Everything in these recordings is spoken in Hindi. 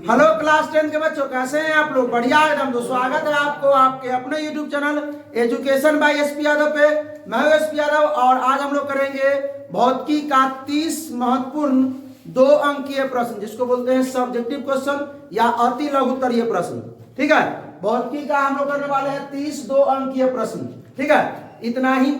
हेलो क्लास 10 के बच्चों, कैसे हैं आप लोग? बढ़िया एकदम। तो स्वागत है आपको आपके अपने YouTube channel education by SP Yadav पे। मैं हूं एसपी यादव और आज हम लोग करेंगे भौतिकी का 30 महत्वपूर्ण 2 अंकीय प्रश्न, जिसको बोलते हैं सब्जेक्टिव क्वेश्चन या अति लघुत्तरीय प्रश्न। ठीक है, भौतिकी का हम लोग करने वाले हैं 30 2 अंकीय प्रश्न। ठीक है,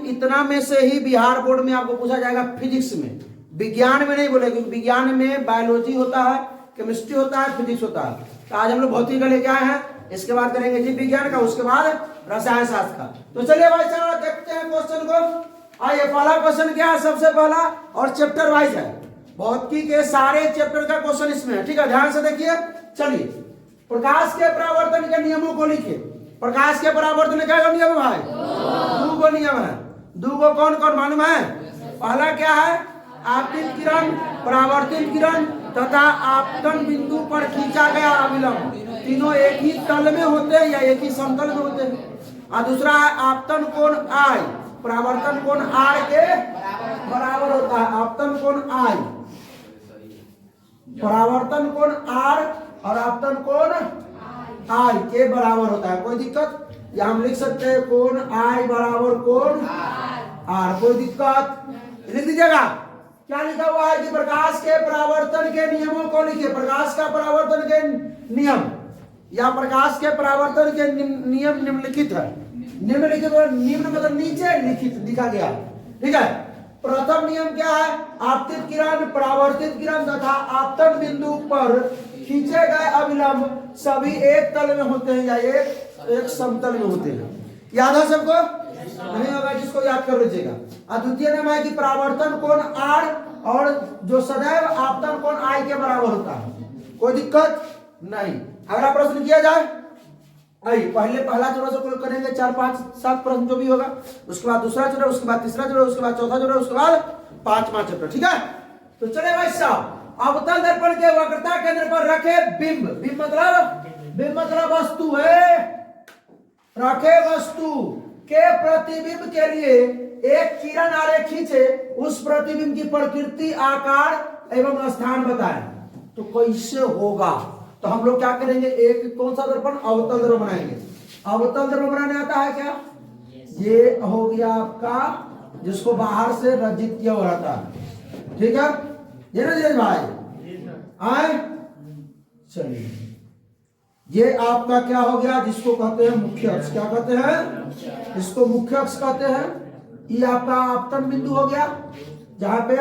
इतना में से ही बिहार बोर्ड में आपको पूछा जाएगा फिजिक्स में। विज्ञान में नहीं बोले, क्योंकि विज्ञान में बायोलॉजी होता है, केमिस्ट्री होता है, फिजिक्स होता है। तो आज हम लोग भौतिकी का लेके आए हैं, इसके बाद करेंगे जीव विज्ञान का, उसके बाद रसायन शास्त्र का। तो चलिए भाई साहब देखते हैं क्वेश्चन को। आइए, पहला क्वेश्चन क्या है? सबसे पहला और चैप्टर वाइज है, भौतिकी के सारे चैप्टर का क्वेश्चन इसमें है। ठीक है, ध्यान से देखिए। चलिए, प्रकाश के परावर्तन के नियमों को लिखिए। प्रकाश के परावर्तन क्या नियम है भाई? 2 नियम है। 2 कौन कौन मालूम है? पहला क्या है? आपतित किरण, परावर्तित किरण तथा आपतन बिंदु पर खींचा गया अभिलंब, तीनों एक ही तल में होते हैं या एक ही समतल में होते हैं। और दूसरा है आपतन कोण आई, परावर्तन कोण आर के बराबर होता है। आपतन कोण आई, परावर्तन कोण आर और आपतन कोण आई के बराबर होता है। कोई दिक्कत? या हम लिख सकते हैं कोण आई बराबर कोण आर। कोई दिक्कत? लिख दीजिएगा। क्या लिखा हुआ है कि प्रकाश के परावर्तन के नियमों को लिखिए। प्रकाश का परावर्तन के नियम या प्रकाश के परावर्तन के नियम निम्नलिखित है। निम्नलिखित निम्न मतलब नीचे लिखित लिखा गया। ठीक है, प्रथम नियम क्या है? आपतित किरण, परावर्तित किरण तथा आपतन बिंदु पर खींचे गए अभिलंब सभी एक तल में होते हैं या एक समतल में होते हैं। याद है सबको? नहीं होगा जिसको याद कर लीजिएगा। और द्वितीय नियम है कि परावर्तन कोण आर और जो सदैव आपतन कोण आई के बराबर होता है। कोई दिक्कत नहीं। अगला प्रश्न किया जाए। पहला जोड़ा से करेंगे 4 5 7 प्रश्न जो भी होगा, उसके बाद दूसरा जोड़ा, उसके बाद तीसरा जोड़ा, उसके बाद चौथा जोड़ा, उसके बाद 5वां चैप्टर। ठीक है, तो चले भाई साहब, अवतल दर्पण के वक्रता केंद्र पर रखे बिंब। बिंब मतलब वस्तु है। रखे वस्तु के प्रतिबिंब के लिए एक किरण आरेख खींचे, उस प्रतिबिंब की प्रकृति, आकार एवं स्थान बताएं। तो कैसे होगा? तो हम लोग क्या करेंगे? एक कौन सा दर्पण? अवतल दर्पण बनाएंगे। अवतल दर्पण बनाने आता है क्या? ये हो गया आपका, जिसको बाहर से रजित किया हुआ रहता है। ठीक है, ये ना जी भाई आए। चलिए, ये आपका क्या हो गया? जिसको कहते हैं मुख्य अक्ष। क्या कहते हैं? इसको मुख्य अक्ष कहते हैं। ये आपका आपतन बिंदु हो गया, जहां पे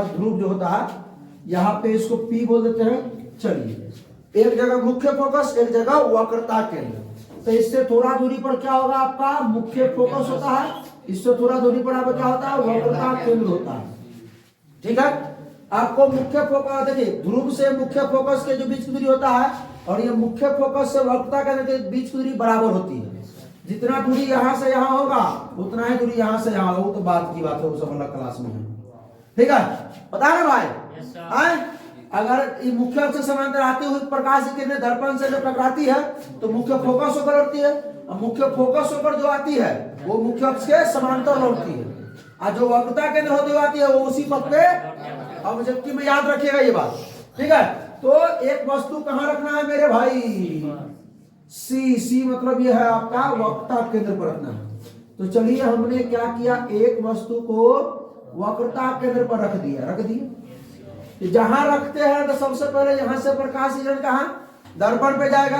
ध्रुव जो होता है, यहाँ पे इसको P बोल देते हैं। चलिए, एक जगह मुख्य फोकस, एक जगह वक्रता केंद्र। तो इससे थोड़ा दूरी पर क्या होगा? आपका मुख्य फोकस होता है। इससे थोड़ा दूरी पर आपका क्या होता है? वक्रता केंद्र होता है। ठीक है, आपको मुख्य फोकस देखिए, ध्रुव से मुख्य फोकस के जो बीच की दूरी होता है और ये मुख्य फोकस से वक्रता केंद्र के बीच की दूरी बराबर होती है। जितना दूरी यहां से यहां होगा उतना ही दूरी यहां से यहां होगा। वो तो बात की बात है, वो सब अलग क्लास में है। ठीक है, पता है ना भाई? अगर ये मुख्य अक्ष से समांतर आती हुई प्रकाश की किरणें दर्पण से जो टकराती है तो मुख्य फोकस होकर लौटती है, और मुख्य फोकस होकर जो आती है वो मुख्य अक्ष के समांतर लौटती है, और जो वक्रता केंद्र होते हुए आती है वो उसी पथ पे ऑब्जेक्टिव में। याद रखिएगा ये बात। ठीक है, तो एक वस्तु कहां रखना है मेरे भाई? सी मतलब ये है आपका वक्रता केंद्र पर रखना है। तो चलिए, हमने क्या किया? एक वस्तु को वक्रता केंद्र पर रख दिया। जहां रखते हैं तो सबसे पहले यहां से प्रकाश किरण कहां? दर्पण पे जाएगा।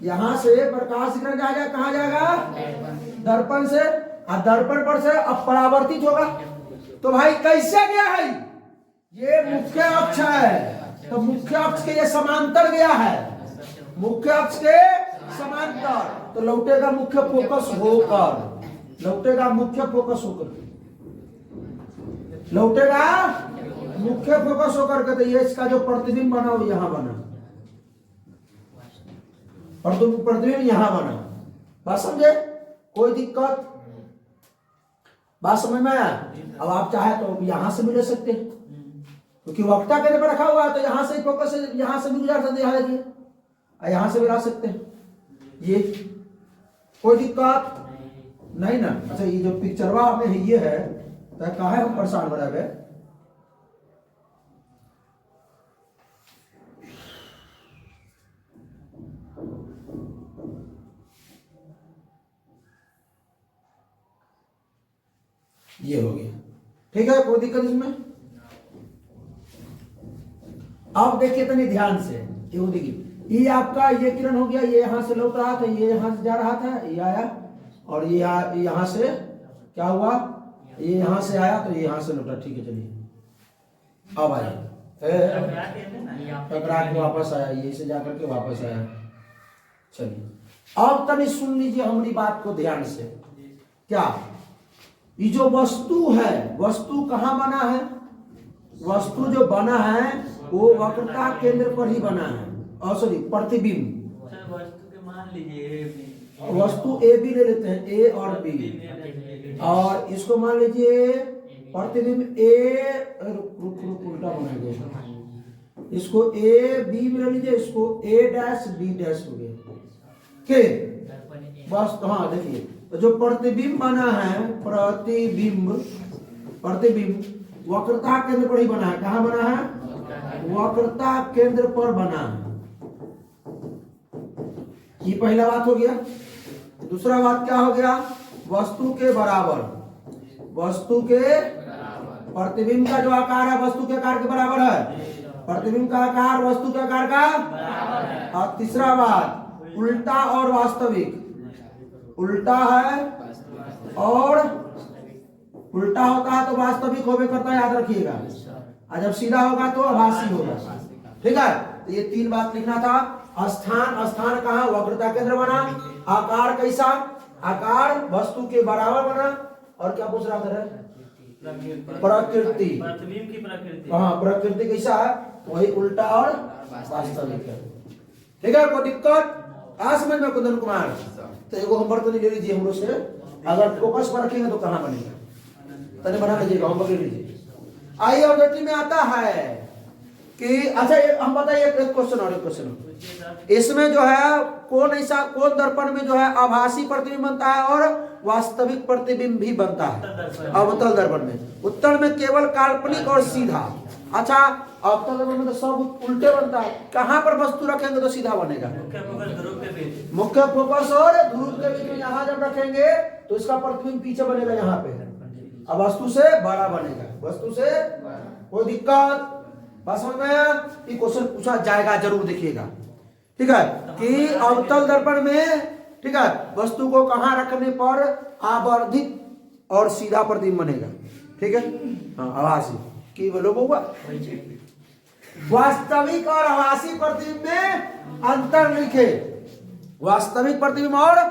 यहां से प्रकाश किरण जाएगा, कहां जाएगा? दर्पण से। और दर्पण पर से अब परावर्तित होगा। तो भाई कैसे गया है? ये मुख्य अक्ष है, तो मुख्य अक्ष के ये समांतर गया है। मुख्य अक्ष के समांतर, तो लौटेगा मुख्य फोकस होकर। लौटेगा मुख्य फोकस होकर। लौटेगा मुख्य फोकस होकर के। तो ये इसका जो प्रतिबिंब बना वो यहां बना, और तो प्रतिबिंब यहां बना। बात समझे? कोई दिक्कत? बात समझ में आया? अब आप चाहे तो यहां से भी ले सकते हैं, क्योंकि वक्रता केंद्र पर रखा हुआ है, तो यहां से फोकस यहां से भी गुजार सकते हैं। यहाँ देखिए, यहां से भी ला सकते हैं। ये कोई दिक्कत नहीं ना? अच्छा, ये जो पिक्चरवा में ये है तो कहा है हम परेशान हो रहे हैं? ये हो गया। ठीक है, कोई दिक्कत इसमें? अब देखिए तनी ध्यान से, ये देखिए, ये आपका ये किरण हो गया, ये यहां से लौट रहा था, ये यहां से जा रहा था, ये आया, और ये यहां से क्या हुआ, ये यहां से आया तो ये यहां से लौटा। ठीक है, चलिए अब आया, टकरा के वापस आया, ये से जाकर के वापस आया। चलिए अब तनी सुन लीजिए हमारी बात को ध्यान से। क्या ये जो वस्तु है, वस्तु कहाँ बना है? वस्तु जो बना है वो वक्रता केंद्र पर ही बना है, और सॉरी प्रतिबिंब। वस्तु के मान लीजिए वस्तु ए बी ले लेते हैं, ए और बी, और इसको मान लीजिए प्रतिबिंब ए, रुक उल्टा बना गया, इसको ए बी में ले लीजिए, इसको ए डैश बी डैश हो गया के बस। हाँ देखिए, तो जो प्रतिबिंब बना है, प्रतिबिंब वक्रता केंद्र पर ही बना है। कहाँ बना है? वक्रता केंद्र पर बना है। ये पहला बात हो गया। दूसरा बात क्या हो गया? वस्तु के बराबर, वस्तु के प्रतिबिंब का जो आकार है वस्तु के आकार के बराबर है, प्रतिबिंब का आकार वस्तु के आकार का बराबर है। और तीसरा बात, उल्टा और वास्तविक, उल्टा है और उल्टा होता है तो वास्तविक होवे करता है, याद रखिएगा। और जब सीधा होगा तो आभासी होगा। ठीक है, तो ये तीन बात लिखना था। स्थान, स्थान कहाँ? वक्रता केंद्र बना। आकार कैसा? आकार वस्तु के बराबर बना। और क्या पूछ रहा था? प्रकृति, प्रतिबिंब की प्रकृति। हाँ, प्रकृति कैसा है? वही उल्टा और वास्तविक है। ठीक है, कोई दिक्कत आ समझ में कुंदन कुमार? तो एगो होमवर्क तो नहीं ले लीजिए हम लोग से, अगर फोकस पर रखेंगे तो कहाँ बनेगा, तने बना लीजिएगा, होमवर्क ले लीजिए। आइए ऑब्जेक्टिव में आता है कि अच्छा ये हम बताइए एक क्वेश्चन और एक क्वेश्चन, इसमें जो है कौन ऐसा, कौन दर्पण में जो है आभासी प्रतिबिंब बनता है और वास्तविक प्रतिबिंब भी बनता है? अवतल दर्पण में। उत्तल में केवल काल्पनिक और सीधा। अच्छा, अवतल दर्पण में तो सब उल्टे बनता है। कहाँ पर वस्तु रखेंगे तो सीधा बनेगा? मुख्य फोकस और ध्रुव के बीच में यहाँ जब रखेंगे तो इसका प्रतिबिंब पीछे बनेगा, यहाँ पे। अब वस्तु से बड़ा बनेगा, वस्तु से। कोई दिक्कत? बस समझ में आया? ये क्वेश्चन पूछा जाएगा, जरूर देखिएगा। ठीक है, कि अवतल दर्पण में, ठीक है, वस्तु को कहाँ रखने पर आवर्धित और सीधा प्रतिबिंब बनेगा? ठीक है, हाँ, आभासी की बोलो बउआ। वास्तविक और आभासी प्रतिबिंब में अंतर लिखे। वास्तविक प्रतिबिंब और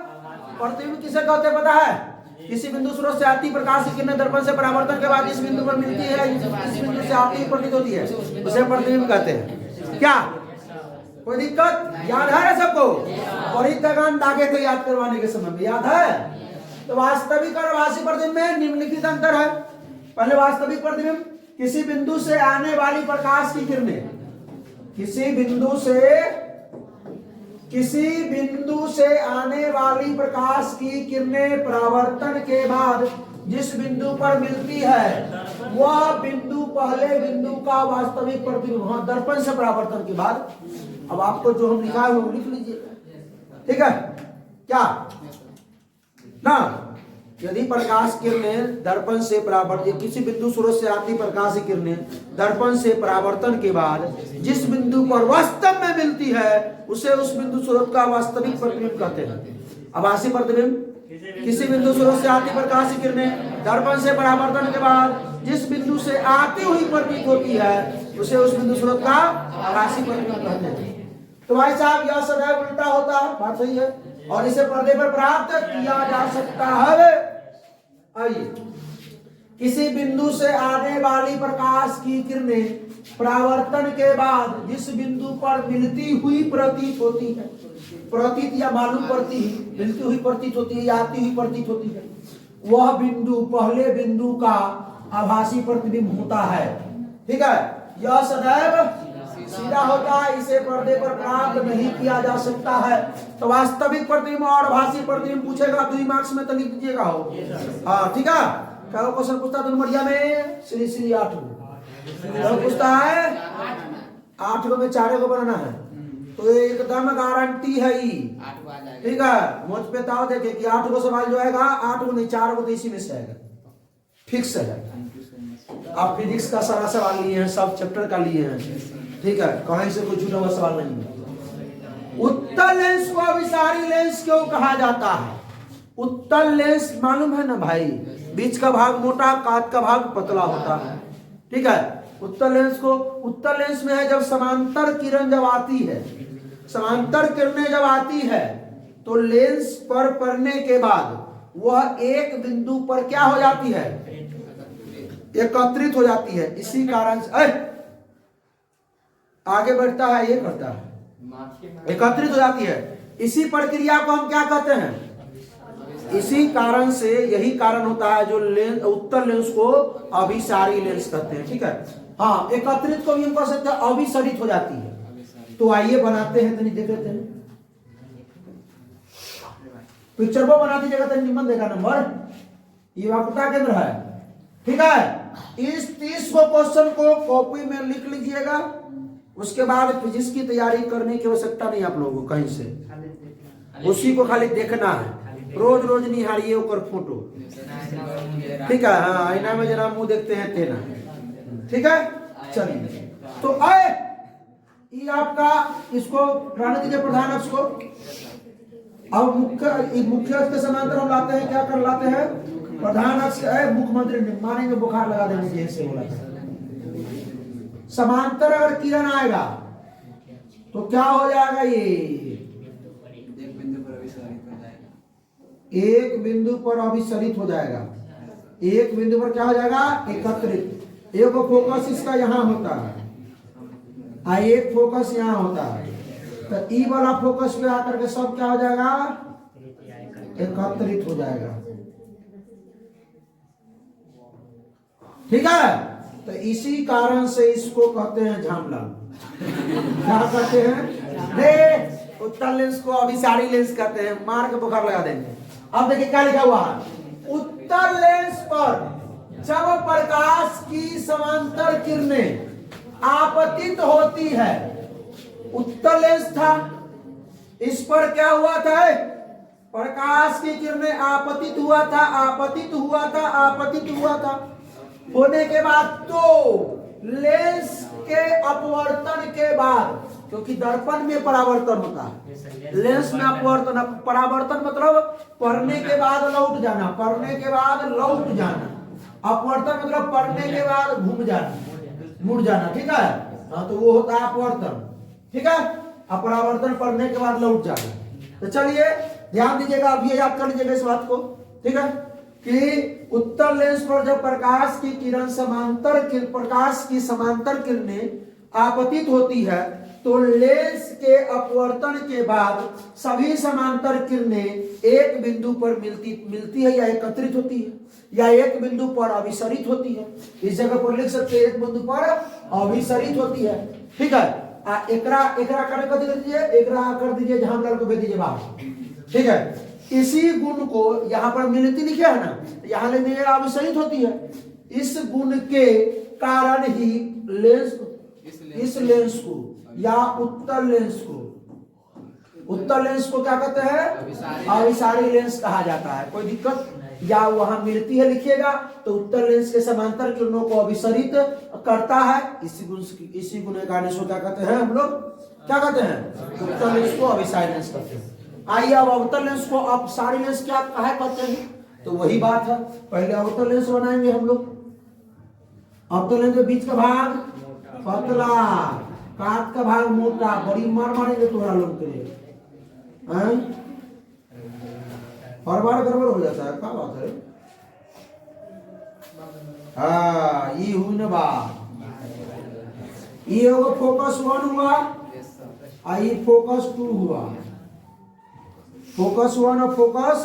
प्रतिबिंब किसे कहते हैं पता है? किसी बिंदु स्रोत से आती प्रकाश की किरणें दर्पण से परावर्तन के बाद इस बिंदु पर मिलती है, इस बिंदु से आती प्रतीत होती है, उसे प्रतिबिंब कहते हैं। क्या कोई दिक्कत? याद है सबको? बड़ी तगान दागे थे याद करवाने के समय में, याद है? तो वास्तविक और आभासी प्रतिबिंब में निम्नलिखित अंतर है। पहले वास्तविक प्रतिबिंब, किसी बिंदु से आने वाली प्रकाश की किरणें, किसी बिंदु से आने वाली प्रकाश की किरणें परावर्तन के बाद जिस बिंदु पर मिलती है वह बिंदु पहले बिंदु का वास्तविक प्रतिबिंब। हाँ, दर्पण से परावर्तन के बाद। अब आपको जो हम लिखा है वो लिख लीजिए। ठीक है, क्या ना, यदि प्रकाश किरणें दर्पण से परावर्तित, किसी बिंदु स्रोत से आती प्रकाश की किरणें दर्पण से परावर्तन के बाद जिस बिंदु पर वास्तव में मिलती है उसे उस बिंदु स्रोत का वास्तविक प्रतिबिंब कहते हैं। आभासी प्रतिबिंब, किसी बिंदु स्रोत से आती प्रकाश की किरणें दर्पण से परावर्तन के बाद जिस बिंदु से आती हुई प्रतीत होती है उसे उस बिंदु स्रोत का आभासी प्रतिबिंब कहते हैं। तो भाई साहब, यह सदैव उल्टा होता है, बात सही है, और इसे पर्दे पर प्राप्त किया जा सकता है। आइए, किसी बिंदु से आने वाली प्रकाश की किरणें परावर्तन के बाद जिस बिंदु पर मिलती हुई प्रतीत होती है, प्रतीत या मालूम पड़ती, मिलती हुई प्रतीत होती है या आती हुई प्रतीत होती है, वह बिंदु पहले बिंदु का आभासी प्रतिबिंब होता है। ठीक है, यह सदैव सीधा होता है, इसे पर्दे पर प्राप्त नहीं किया जा सकता है। तो वास्तविक प्रतिबिंब और आभासी प्रतिबिंब पूछेगा 2 मार्क्स में, तो लिख दीजिएगा हो। हाँ, ठीक है। क्या क्वेश्चन पूछता है नंबरिया में? श्री 8 पूछता है, 8 में 4 को बनाना है तो एकदम गारंटी है ही। ठीक है, मुझ पे ताव देखे कि 8 को सवाल जो आएगा 8 को नहीं 4 को तो इसी में से आएगा। फिक्स है। आप फिजिक्स का सारा सवाल लिए हैं, सब चैप्टर का लिए हैं, ठीक है, कहीं से कोई छूटा हुआ सवाल नहीं है। उत्तल लेंस को अभिसारी लेंस क्यों कहा जाता है? उत्तल लेंस मालूम है ना भाई, बीच का भाग मोटा, काट का भाग पतला होता है, ठीक है। उत्तल लेंस को, उत्तल लेंस में है जब समांतर किरण जब आती है, समांतर किरणें जब आती है तो लेंस पर पड़ने के बाद वह एक बिंदु पर क्या हो जाती है? एकत्रित हो जाती है। इसी कारण से आगे बढ़ता है, ये करता है, एकत्रित हो जाती है। इसी प्रक्रिया को हम क्या कहते हैं? इसी कारण से, यही कारण होता है जो लेंस, उत्तल लेंस को अभिसारी लेंस कहते हैं, ठीक है। हाँ, एकत्रित को भी हम कह सकते हैं, अभिसरित हो जाती है। तो आइए बनाते हैं, तो नहीं देख लेते हैं, पिक्चर को बना दीजिएगा तो निम्न देगा नंबर, ये वक्रता केंद्र है, ठीक है। इस 30 को क्वेश्चन को कॉपी में लिख लीजिएगा, उसके बाद फिजिक्स की तैयारी करने की आवश्यकता नहीं आप लोगों को कहीं से, उसी को खाली देखना है, रोज रोज निहारिए ऊपर फोटो, ठीक है। हाँ, आईना में जरा मुंह देखते हैं तेना, ठीक है। चलिए, तो आए ये आपका, इसको रहने दीजिए प्रधान अक्ष को। अब मुख्य अक्ष के समांतर हम लाते हैं, क्या कर लाते हैं? प्रधान अक्ष। मुख्यमंत्री मानेंगे बुखार लगा देंगे जैसे बोला था। समांतर अगर किरण आएगा तो क्या हो जाएगा? ये एक बिंदु पर अभिसरित हो जाएगा, एक बिंदु पर क्या हो जाएगा? एकत्रित। एक फोकस इसका यहां होता है, एक फोकस यहां होता है, तो ई वाला फोकस पे आकर के सब क्या हो जाएगा? एकत्रित हो जाएगा, ठीक है। तो इसी कारण से इसको कहते हैं झामला। क्या कहते हैं? रे उत्तल लेंस को अभिसारी लेंस कहते हैं, मार के बुखार लगा देंगे। अब देखिए क्या लिखा हुआ है, उत्तल लेंस पर जब प्रकाश की समांतर किरणें आपतित होती है, उत्तल लेंस था, इस पर क्या हुआ था? प्रकाश की किरणें आपतित हुआ था, आपतित हुआ था, आपतित हुआ था। होने के बाद तो लेंस के अपवर्तन के बाद, क्योंकि दर्पण में परावर्तन होता है, लेंस में अपवर्तन, परावर्तन मतलब पढ़ने के बाद लौट जाना, पढ़ने के बाद लौट जाना, अपवर्तन मतलब पढ़ने के बाद घूम जाना, मुड़ जाना, ठीक है। हाँ, तो वो होता है अपवर्तन, ठीक है। अपरावर्तन पढ़ने के बाद लौट जाना। तो चलिए ध्यान दीजिएगा, अब ये याद कर लीजिएगा इस बात को, ठीक है, कि उत्तल लेंस पर जब प्रकाश की किरण प्रकाश की समांतर किरणें आपतित होती है तो लेंस के अपवर्तन के बाद सभी समांतर किरणें एक बिंदु पर मिलती है या एकत्रित होती है, या एक बिंदु पर अभिसरित होती है। इस जगह पर लिख सकते हैं, एक बिंदु पर अभिसरित होती है, ठीक है। एकरा कर दीजिए, एकरा कर दीजिए, झामलाल को भेज दीजिए बाहर, ठीक है। इसी गुण को यहाँ पर मिलती लिखे है ना, यहाँ लेने अभिसरित होती है। इस गुण के कारण ही लेंस, इस लेंस को या उत्तल लेंस को क्या कहते हैं? अभिसारी लेंस कहा जाता है। कोई दिक्कत? या वहां मिलती है लिखिएगा, तो उत्तल लेंस के समांतर किरणों को अभिसरित करता है, इसी गुण के कारण इसको क्या कहते हैं? हम लोग क्या कहते हैं? उत्तल लेंस को अभिसारी लेंस कहते हैं। आइए अब अवतल लेंस को अपसारी लेंस क्या कहा कहते हैं? तो वही बात है, पहले अवतल लेंस बनाएंगे हम लोग। अवतल लेंस के बीच का भाग पतला, काट का भाग मोटा, बड़ी मार मारेंगे तुम्हारा लोग के लिए, हर बार गड़बड़ हो जाता है, क्या बात है? हाँ, ये हुई ना बात, ये होगा फोकस 1 हुआ, ये फोकस 2 हुआ, फोकस 1 और फोकस,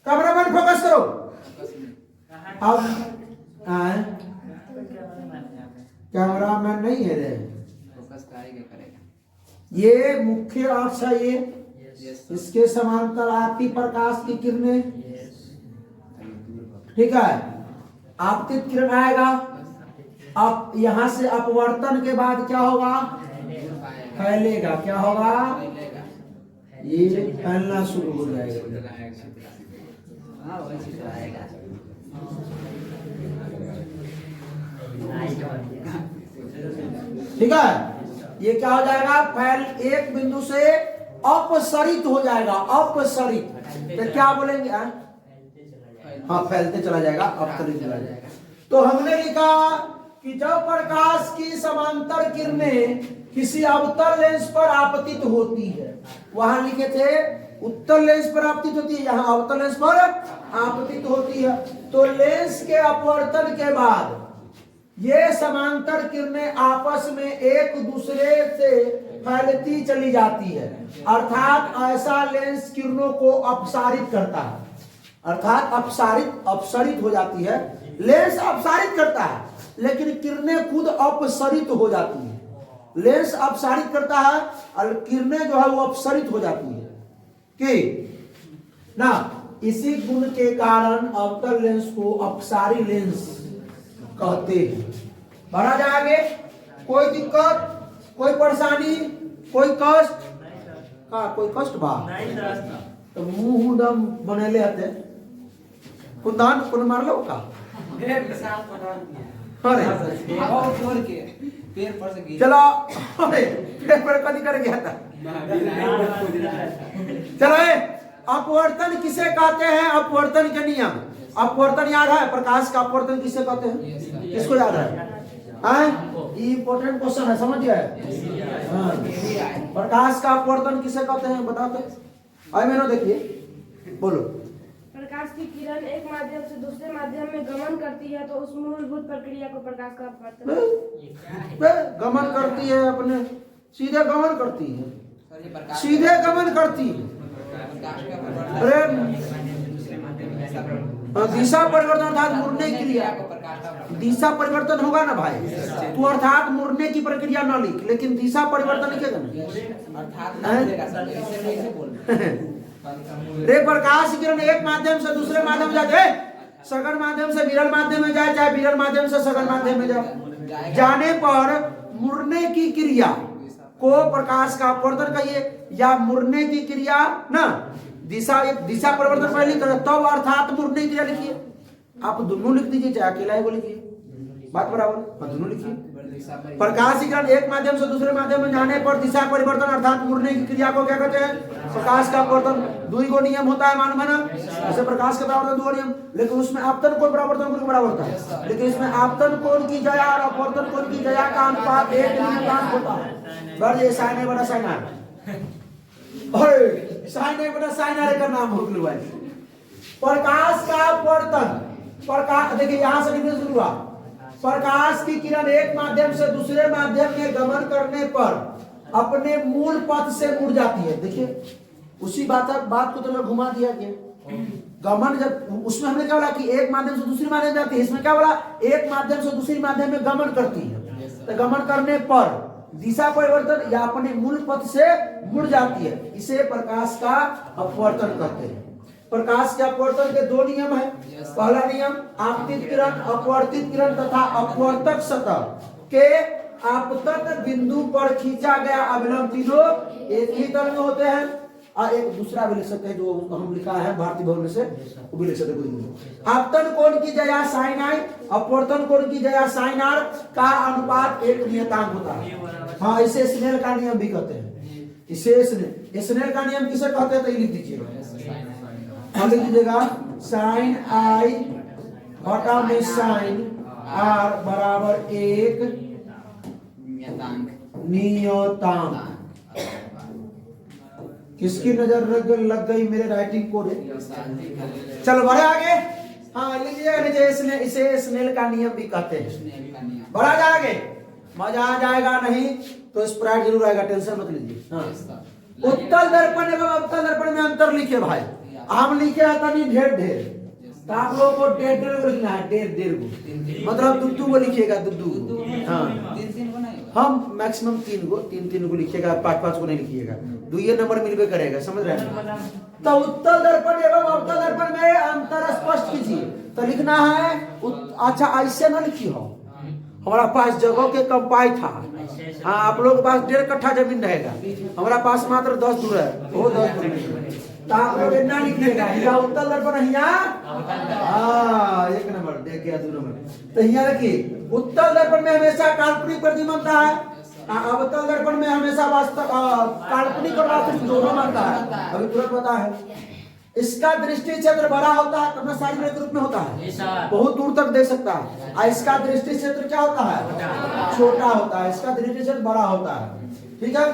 कैमरामैन फोकस करो। अब कैमरामैन नहीं है रे, फोकस करेगा। ये मुख्य अक्ष है, ये इसके समांतर आती प्रकाश की किरणें, ठीक है। आपतित किरण आएगा, अब यहां से अपवर्तन के बाद क्या होगा? फैलेगा, क्या होगा? ये फैलना शुरू हो जाएगा, ठीक है, ये क्या हो जाएगा, फैल एक बिंदु से अपसरित हो जाएगा, अपसरित। तो क्या बोलेंगे, हाँ फैलते चला जाएगा, अपसरित चला जाएगा। तो हमने लिखा कि जब प्रकाश की समांतर किरणें किसी अवतल लेंस पर आपतित होती है, वहां लिखे थे उत्तल लेंस पर आपतित होती है, यहाँ अवतल लेंस पर आपतित होती है। तो लेंस के अपवर्तन के बाद ये समांतर किरणें आपस में एक दूसरे से फैलती चली जाती है, अर्थात ऐसा लेंस किरणों को अपसारित करता है, अर्थात अपसरित हो जाती है। लेंस अपसारित करता है लेकिन किरणें खुद अपसरित हो जाती है। लेंस अपसारित करता है और किरणें जो है वो अपसरित हो जाती है कि ना, इसी गुण के कारण अवतल लेंस को अपसारी लेंस कहते हैं। बढ़ा जाएंगे, कोई दिक्कत, कोई परेशानी, कोई कष्ट का, कोई कष्ट बा तो मुंह दम बनेले हते कुंदान कुन मार लो का अरे चलो, अरे पेपर कभी कर गया था। चलो, अपवर्तन किसे कहते हैं, अपवर्तन के नियम। अपवर्तन याद है, प्रकाश का अपवर्तन किसे कहते हैं, किसको याद है? इम्पोर्टेंट क्वेश्चन है, समझ गए? प्रकाश का अपवर्तन किसे कहते हैं बताते? आई मैंने देखिए, बोलो। प्रकाश की किरण एक माध्यम से दूसरे माध्यम में गमन करती है तो उस मूलभूत प्रक्रिया को प्रकाश का अपवर्तन। गमन करती है, अपने सीधे गमन करती है, सीधे गमन करती है। अरे दिशा परिवर्तन अर्थात मुड़ने की क्रिया, दिशा परिवर्तन होगा ना भाई, तो अर्थात मुड़ने की प्रक्रिया न लिख, लेकिन दिशा परिवर्तन लिखेगा ना। रे प्रकाश किरण एक माध्यम से दूसरे माध्यम में जाए, सघन माध्यम से विरल माध्यम में जाए, चाहे विरल माध्यम से सघन माध्यम में जाए, जाने पर मुड़ने की क्रिया को प्रकाश का अपवर्तन कहिए, या मुड़ने की क्रिया ना, दिशा परिवर्तन पहले करें तब अर्थात मुड़ने की क्रिया लिखिए। आप दोनों लिख दीजिए, चाहे अकेला ही वो लिखिए, बात बराबर, दोनों लिखिए। प्रकाश की किरण एक माध्यम से दूसरे माध्यम में जाने पर दिशा परिवर्तन अर्थात मुड़ने की क्रिया को क्या कहते हैं, प्रकाश का अपवर्तन। दो गो नियम होता है मालूम है ना, जैसे प्रकाश का परावर्तन दो नियम, लेकिन उसमें आपतन कोण परावर्तन कोण बराबर होता है, लेकिन इसमें आपतन कोण की जया और अपवर्तन कोण की जया का अनुपात एक नियतांक होता है। बड़े साइन है, बड़ा साइन है, और साइन है बड़ा साइन है का नाम हो गया प्रकाश का अपवर्तन। प्रकाश देखिए यहां से निकल शुरू हुआ, प्रकाश की किरण एक माध्यम से दूसरे माध्यम में गमन करने पर अपने मूल पथ से मुड़ जाती है। देखिए उसी बात को तो घुमा दिया गया। गमन जब उसमें हमने क्या बोला कि एक माध्यम से दूसरे माध्यम जाती है, इसमें क्या बोला एक माध्यम से दूसरे माध्यम में गमन करती है, तो गमन करने पर दिशा परिवर्तन या अपने मूल पथ से मुड़ जाती है, इसे प्रकाश का अपवर्तन कहते हैं। प्रकाश के अपवर्तन के दो नियम है। पहला नियम, आपतित किरण, अपवर्तित किरण तथा अपवर्तक सतह के आपतन बिंदु पर खींचा गया अभिलंब तीनों एक ही तल में होते हैं। और एक दूसरा भी लिख सकते हैं जो हम लिखा है भारतीय भवन से, वो भी लिख सकते हैं। आपतन कोण की जया साइन आई, अपवर्तन कोण की जया साइन आर का अनुपात एक नियतांक होता है। हाँ, इसे स्नेल का नियम भी कहते हैं। इसे स्नेल का नियम किसे कहते हैं तो लिख दीजिएगा, लिख दीजिएगा साइन आई बटा में साइन आर बराबर एक नियतांक। किसकी नजर लग गई मेरे राइटिंग को रे? चलो बढ़े आगे। हाँ लीजिए, इसे स्नेल का नियम भी कहते हैं। बढ़ा जाएंगे, मजा आ जाएगा, नहीं तो स्प्राइट जरूर आएगा, टेंशन मत लीजिए। हाँ। उत्तल दर्पण एवं अवतल दर्पण में अंतर लिखे भाई। हम लिखे है तनी ढेर ढेर, तो आप लोगों को डेढ़ को लिखना है, डेढ़ को, मतलब दुद्दू को लिखिएगा, दुद्दू। हाँ, हम मैक्सिमम तीन को लिखिएगा, पांच को नहीं लिखिएगा, दुइये नंबर मिलवे करेगा, समझ रहे हैं? तो उत्तल दर्पण एवं अवतल दर्पण में अंतर स्पष्ट कीजिए। तो लिखना है अच्छा ऐसे ना लिखी हो, हमारा पास जगह के कम पाई था। हाँ, आप लोग के पास 1.5 कट्ठा जमीन रहेगा, हमारा पास मात्र 10 दूर है, वो 10 दूर। तो आप लोग इतना लिखिएगा, उत्तल दर्पण हाँ, एक नंबर देख गया, 2 नंबर। तो यहाँ देखिए, उत्तल दर्पण में हमेशा काल्पनिक प्रतिबिंब बनता है, अवतल दर्पण में हमेशा वास्तव काल्पनिक और वास्तविक दोनों बनता है। अभी तुरंत पता है। इसका दृष्टि क्षेत्र बड़ा होता है, कितना साइड के रूप में होता है, बहुत दूर तक देख सकता है। और इसका दृष्टि क्षेत्र क्या होता है, छोटा होता है। इसका दृष्टि क्षेत्र बड़ा होता है। ठीक है।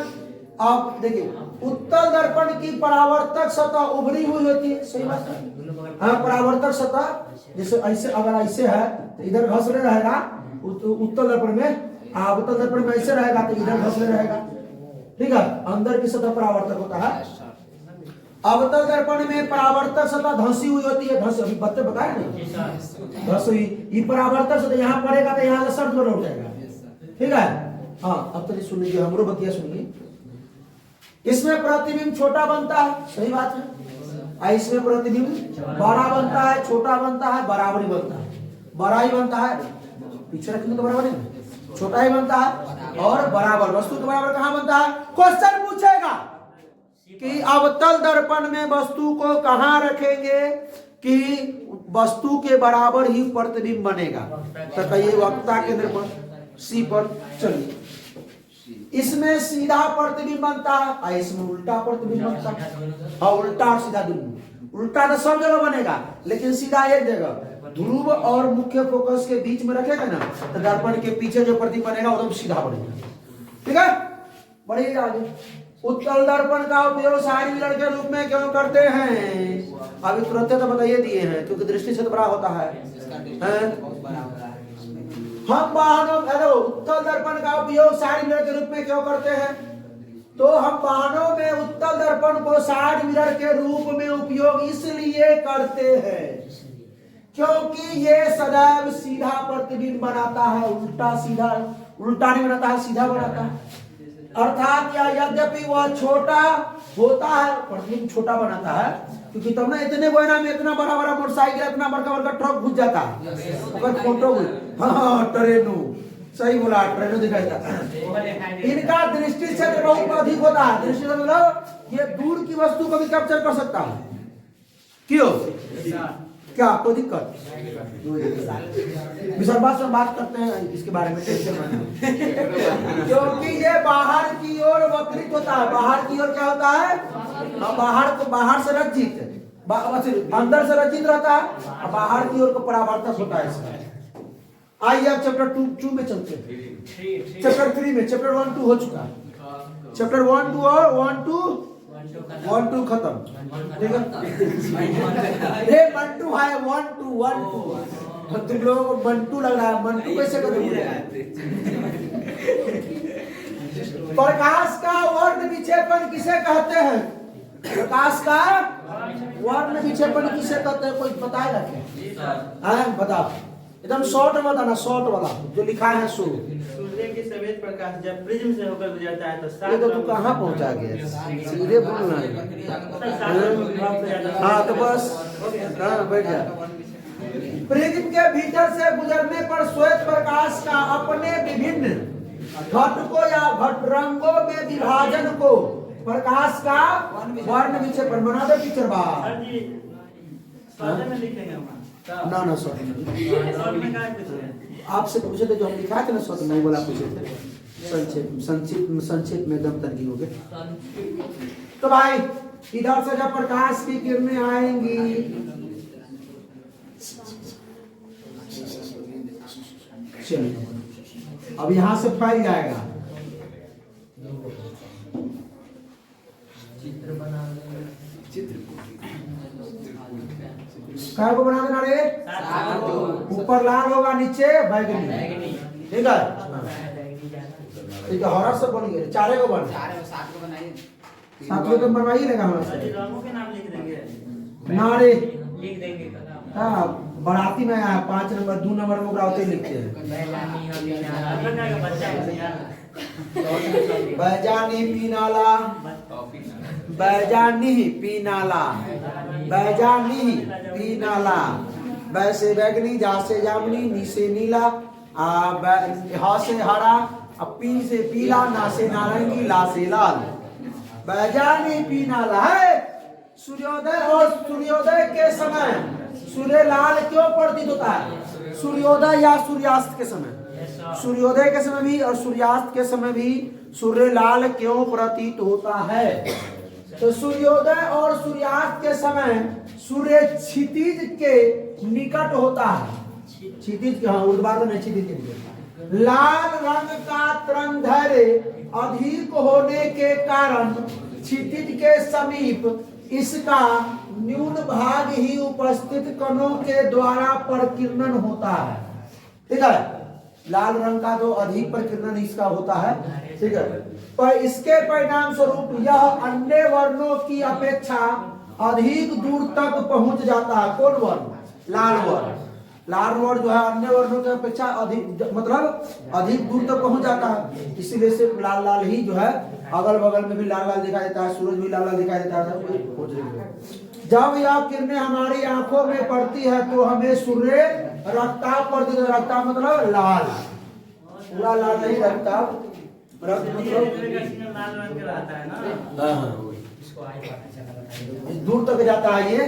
अब देखिए, उत्तल दर्पण की परावर्तक सतह उभरी हुई होती है, सही बात है। हाँ, परावर्तक सतह जैसे ऐसे, अगर ऐसे है तो इधर घसरे रहेगा उत्तल दर्पण में, अवतल दर्पण में ऐसे रहेगा तो इधर घसरे रहेगा। ठीक है, अंदर की सतह परावर्तक होता है। अवतल दर्पण में परावर्तक सतह धंसी हुई होती है, धंसी, अभी बत्ते बताए ना, धंसी हुई। ये परावर्तक सतह यहाँ पड़ेगा तो यहाँ से शर्त पर उठ जाएगा। ठीक है। हाँ, अब तो सुन लीजिए, हमरो बतिया सुनिए। इसमें प्रतिबिंब छोटा बनता है, सही बात है। इसमें प्रतिबिंब बड़ा बनता है, छोटा बनता है, बराबरी बनता है। बड़ा ही बनता है, पीछे रखेंगे तो बराबर है, छोटा ही बनता है और बराबर। वस्तु के बराबर कहाँ बनता है? क्वेश्चन पूछेगा कि अवतल दर्पण में वस्तु को कहाँ रखेंगे कि वस्तु के बराबर ही प्रतिबिंब बनेगा। तो कहिए वक्ता केंद्र पर, सी पर। चलिए, इसमें सीधा प्रतिबिंब बनता है, इसमें उल्टा प्रतिबिंब बनता है। हाँ, उल्टा और सीधा दोनों। उल्टा तो सब जगह बनेगा, लेकिन सीधा एक जगह। ध्रुव और मुख्य फोकस के बीच में रखेगा ना, तो दर्पण के पीछे जो प्रतिबिंब बनेगा वो सीधा बनेगा। ठीक है, बढ़िए आगे। उत्तल दर्पण का उपयोग साइड मिरर के रूप में क्यों करते हैं? अभी तुरंत तो बताइए दिए हैं, क्योंकि दृष्टि क्षेत्र बड़ा होता है। हम वाहनों, उत्तल दर्पण का उपयोग साइड मिरर के रूप में क्यों करते हैं? तो हम वाहनों में उत्तल दर्पण को साइड मिरर के रूप में उपयोग इसलिए करते हैं क्योंकि ये सदैव सीधा प्रतिबिंब बनाता है, उल्टा सीधा, उल्टा नहीं बनाता है, सीधा बनाता है। अर्थात या यद्यपि वह छोटा होता है, प्रतिबिंब छोटा बनाता है, क्योंकि तब ना इतने गोयना में इतना बड़ा बड़ा मोटरसाइकिल, इतना बड़का बड़का ट्रक घुस जाता है। अगर फोटो, हाँ, ट्रेनों, सही बोला, ट्रेनों दिखाई देता है। इनका दृष्टि क्षेत्र बहुत अधिक होता है। दृष्टि क्षेत्र मतलब ये दूर की वस्तु को भी कैप्चर कर सकता है। क्यों? क्या कोई दिक्कत? विसर्बास में बात करते हैं इसके बारे में, क्योंकि ये बाहर की ओर वक्रित होता है। बाहर की ओर क्या होता है? बाहर को, बाहर से रचित, अंदर से रचित रहता है, बाहर की ओर को परावर्तक होता है इसका। आइए अब चैप्टर 2 में चलते हैं। चैप्टर 3 में, चैप्टर 1 2 हो चुका है। चैप्टर 1 2 और 1 2 खत्म। ठीक है, मंटू है, 1 2 तुम लोगों को मंटू लग रहा है, मंटू कैसे करोगे? प्रकाश का वर्ण विक्षेपण किसे कहते हैं? प्रकाश का वर्ण विक्षेपण किसे कहते हैं? कोई बताएगा क्या? बताओ, एकदम शॉर्ट में बताना, शॉर्ट वाला जो लिखा है। सूर्य की सफेद प्रकाश जब प्रिज्म से होकर गुजरता है तो ये तो तू कहाँ पहुंचा गया? सीधे बोलना है। हाँ तो बस, हाँ बैठ जा। प्रिज्म के भीतर से गुजरने पर श्वेत प्रकाश का अपने विभिन्न घटकों या घटरंगों में विभाजन को प्रकाश का वर्ण विक्षेपण बना दे। पिक्चर बाहर ना ना सॉरी, आपसे पूछे थे जो हम लिखा थे ना, सॉरी नहीं बोला, पूछे थे संक्षेप में एकदम तनकी हो गए। तो भाई इधर से जब प्रकाश की किरणें आएंगी, चलिए अब यहां से फैल जाएगा। काय को बना देना रे? ऊपर लाल होगा, नीचे बैगनी। ठीक है, ठीक है, हरा सब बन गए, चारे को बन, 7 को बनाइए, 7 को तो बनवाइए लेगा हमारे से। रंगों के नाम लिख देंगे ना रे, लिख देंगे। हाँ, बराती में आया 5 नंबर 2 नंबर में उड़ाते लिखते हैं। बैजानी पीनाला, बैजानी पीनाला, बैजानी पीनाला, वैसे बैगनी, जा से जामनी, नी से नीला, हा से हरा, पी से पीला, ना से नारंगी, ला से लाल। बैजानी पीनाला है सूर्योदय और सूर्योदय के समय, सूर्य लाल क्यों प्रतीत होता है? सूर्योदय या सूर्यास्त के समय, सूर्योदय के समय भी और सूर्यास्त के समय भी सूर्य लाल क्यों प्रतीत होता है? तो सूर्योदय और सूर्यास्त के समय सूर्य क्षितिज के निकट होता है। क्षितिज के, हाँ ऊर्ध्वाधर नहीं, क्षितिज के निकट। लाल रंग का तरंगदैर्घ्य अधिक होने के कारण क्षितिज के समीप इसका न्यून भाग ही उपस्थित कणों के द्वारा प्रकीर्णन होता है। ठीक है, लाल रंग का जो अधिक प्रकीर्णन इसका होता है, ठीक है, पर इसके परिणाम स्वरूप यह अन्य वर्णों की अपेक्षा अधिक दूर तक पहुंच जाता है। कौन वर्ण? लाल वर्ण। लाल वर्ण जो है अन्य वर्णों की अपेक्षा अधिक, मतलब अधिक दूर तक पहुंच जाता है, इसीलिए से लाल लाल ही जो है, अगल बगल में भी लाल लाल दिखाई देता है, सूरज भी लाल लाल दिखाई देता है। जब यह किरणें हमारी आंखों में पड़ती है तो हमें सूर्य रक्ताभ प्रतीत, रक्ताभ मतलब लाल, पूरा लाल नहीं, रक्ताभ रक्त मतलब लाल रंग का रहता है ना। दूर तक जाता है। ये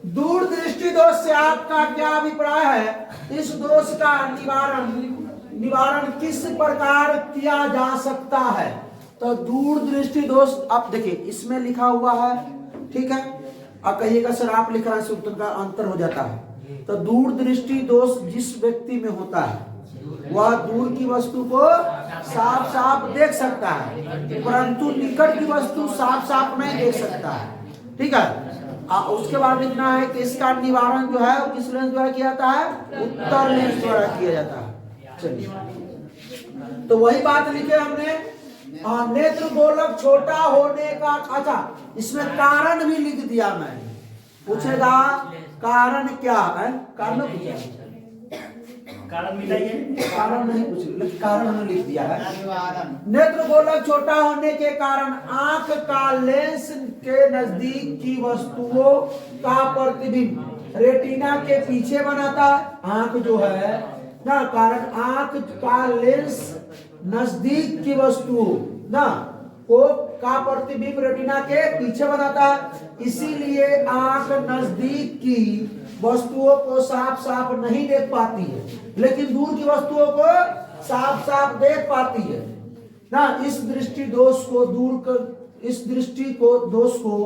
दूर दृष्टि दोष से आपका क्या अभिप्राय है? इस दोष का निवारण किस प्रकार किया जा सकता है? तो दूर दृष्टि दोष आप देखिए इसमें लिखा हुआ है, ठीक है, आप कहिएगा सर आप लिखा है, सूत्र का अंतर हो जाता है। तो दूर दृष्टि दोष जिस व्यक्ति में होता है वह दूर की वस्तु को साफ साफ देख सकता है, परंतु निकट की वस्तु साफ साफ नहीं देख सकता है। ठीक है, उसके बाद लिखना है कि इसका निवारण जो है किस लेंस द्वारा किया जाता है? उत्तर लेंस द्वारा किया जाता है। चलिए, तो वही बात लिखे हमने, नेत्र गोलक छोटा होने का, अच्छा इसमें कारण भी लिख दिया मैं, पूछेगा कारण क्या है? कारण कारण मिलाइए, कारण नहीं पूछ, कारण हमने लिख दिया है। नेत्र गोलक छोटा होने के कारण आंख का लेंस के नजदीक की वस्तुओं का प्रतिबिंब रेटिना के पीछे बनाता है। आंख जो है ना, कारण आंख का लेंस नजदीक की वस्तुओं ना को का प्रतिबिंब रेटिना के पीछे बनाता है, इसीलिए आंख नजदीक की वस्तुओं को साफ साफ नहीं देख पाती है, लेकिन दूर की वस्तुओं को साफ साफ देख पाती है ना। इस दृष्टि दोष को दूर कर, इस दृष्टि को दोष को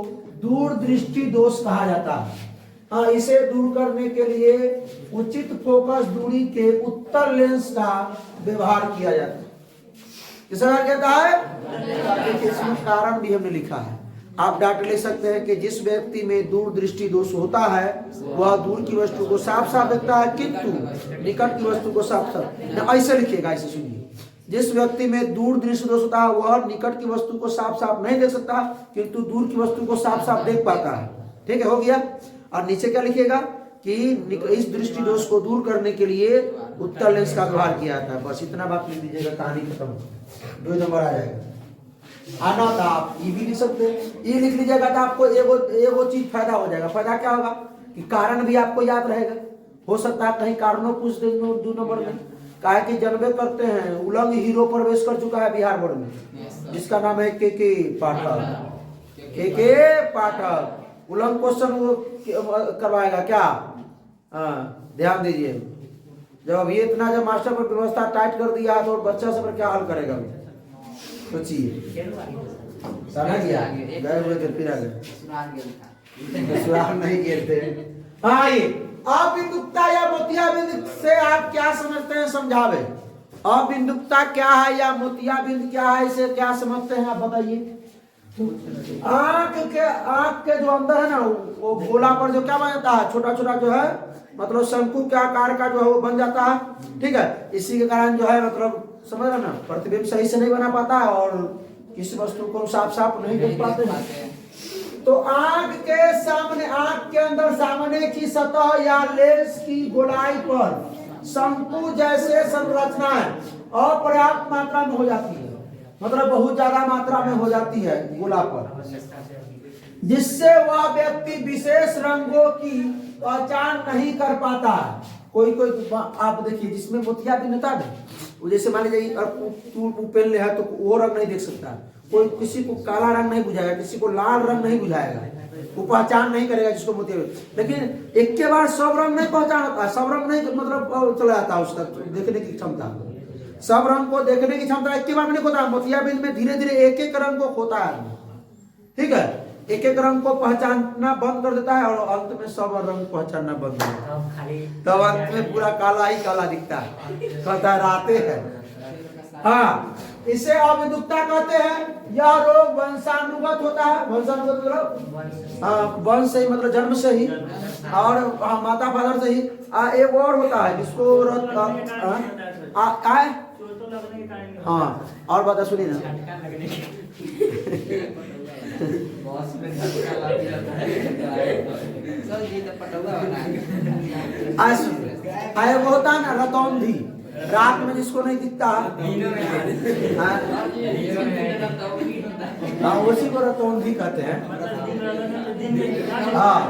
दूर दृष्टि दोष कहा जाता है। इसे दूर करने के लिए उचित फोकस दूरी के उत्तर लेंस का व्यवहार किया जाता है। किसका कहता है? इसमें कारण भी हमने लिखा है, आप डाट ले सकते हैं कि जिस व्यक्ति में दूर दृष्टि दोष होता है वह दूर की वस्तु को साफ साफ देखता है, किंतु निकट की वस्तु को साफ साफ, ऐसे लिखिएगा, ऐसे सुनिए, जिस व्यक्ति में दूर दृष्टि दोष होता है वह निकट की वस्तु को साफ साफ नहीं देख सकता, किंतु दूर की वस्तु को साफ साफ देख पाता है। ठीक है, हो गया। और नीचे क्या लिखिएगा कि इस दृष्टि दोष को दूर करने के लिए उत्तर लेंस का व्यवहार किया जाता है। बस इतना बात लिख दीजिएगा, कहानी खत्म, 2 नंबर आ जाएगा। आना था आप ये भी लिख सकते हैं, ये लिख लीजिएगा तो आपको एगो चीज फायदा हो जाएगा। फायदा क्या होगा कि कारण भी आपको याद रहेगा। हो सकता है कहीं कारणों पूछ दे 2 नंबर में, काहे कि जनबे करते हैं उलंग हीरो प्रवेश कर चुका है बिहार बोर्ड में, जिसका नाम है के पाठक। उलंग क्वेश्चन करवाएगा क्या? ध्यान दीजिए, जब अभी इतना जब मास्टर पर व्यवस्था टाइट कर दिया तो बच्चा सब क्या हल करेगा? सोचिए, समझ गया? गए हुए थे फिर आ गए, सुराग नहीं गिरते। हाँ, ये अबिंदुकता या मोतियाबिंद से आप क्या समझते हैं? समझावे। अबिंदुकता क्या है या मोतियाबिंद क्या है, इसे क्या समझते हैं आप बताइए। आंख के जो अंदर है ना, वो गोला पर जो क्या बन जाता है, छोटा छोटा जो है, मतलब शंकु के आकार का जो है वो बन जाता है। ठीक है, इसी के कारण जो है मतलब समझ रहे ना, प्रतिबिंब सही से नहीं बना पाता है और किसी वस्तु को साफ साफ नहीं देख पाते हैं। तो आंख के सामने, आंख के अंदर सामने की सतह या लेंस की गोलाई पर शंकु जैसे संरचनाएं अपर्याप्त मात्रा में हो जाती है, मतलब बहुत ज्यादा मात्रा में हो जाती है गोला पर, जिससे वह व्यक्ति विशेष रंगों की पहचान नहीं कर पाता है। कोई आप देखिए जिसमें मोतियाबिंद है, जैसे मान लीजिए तू पेन ले है तो वो रंग नहीं देख सकता, कोई किसी को काला रंग नहीं बुझाएगा, किसी को लाल रंग नहीं बुझाएगा, वो पहचान नहीं करेगा जिसको मोती, लेकिन एक के बाद सब रंग नहीं पहचान होता, सब रंग नहीं मतलब चला जाता उसका देखने की क्षमता, सब रंग को देखने की क्षमता एक के बाद में नहीं होता है। मोतियाबिंद में धीरे धीरे एक एक रंग को खोता है, ठीक है, एक एक रंग को पहचानना बंद कर देता है और अंत में सब रंग पहचानना बंद कर देता है, तब अंत में पूरा काला ही काला दिखता है, कहता है राते है। हाँ, इसे अविद्युक्ता कहते हैं। यह रोग वंशानुगत होता है, वंशानुगत मतलब वंश से ही मतलब जन्म से ही और माता फादर से ही। एक और होता है जिसको हाँ, और बता सुनिए ना, वो होता है ना रतौंधी, रात में जिसको नहीं दिखता उसी को रतौंधी कहते हैं। हाँ,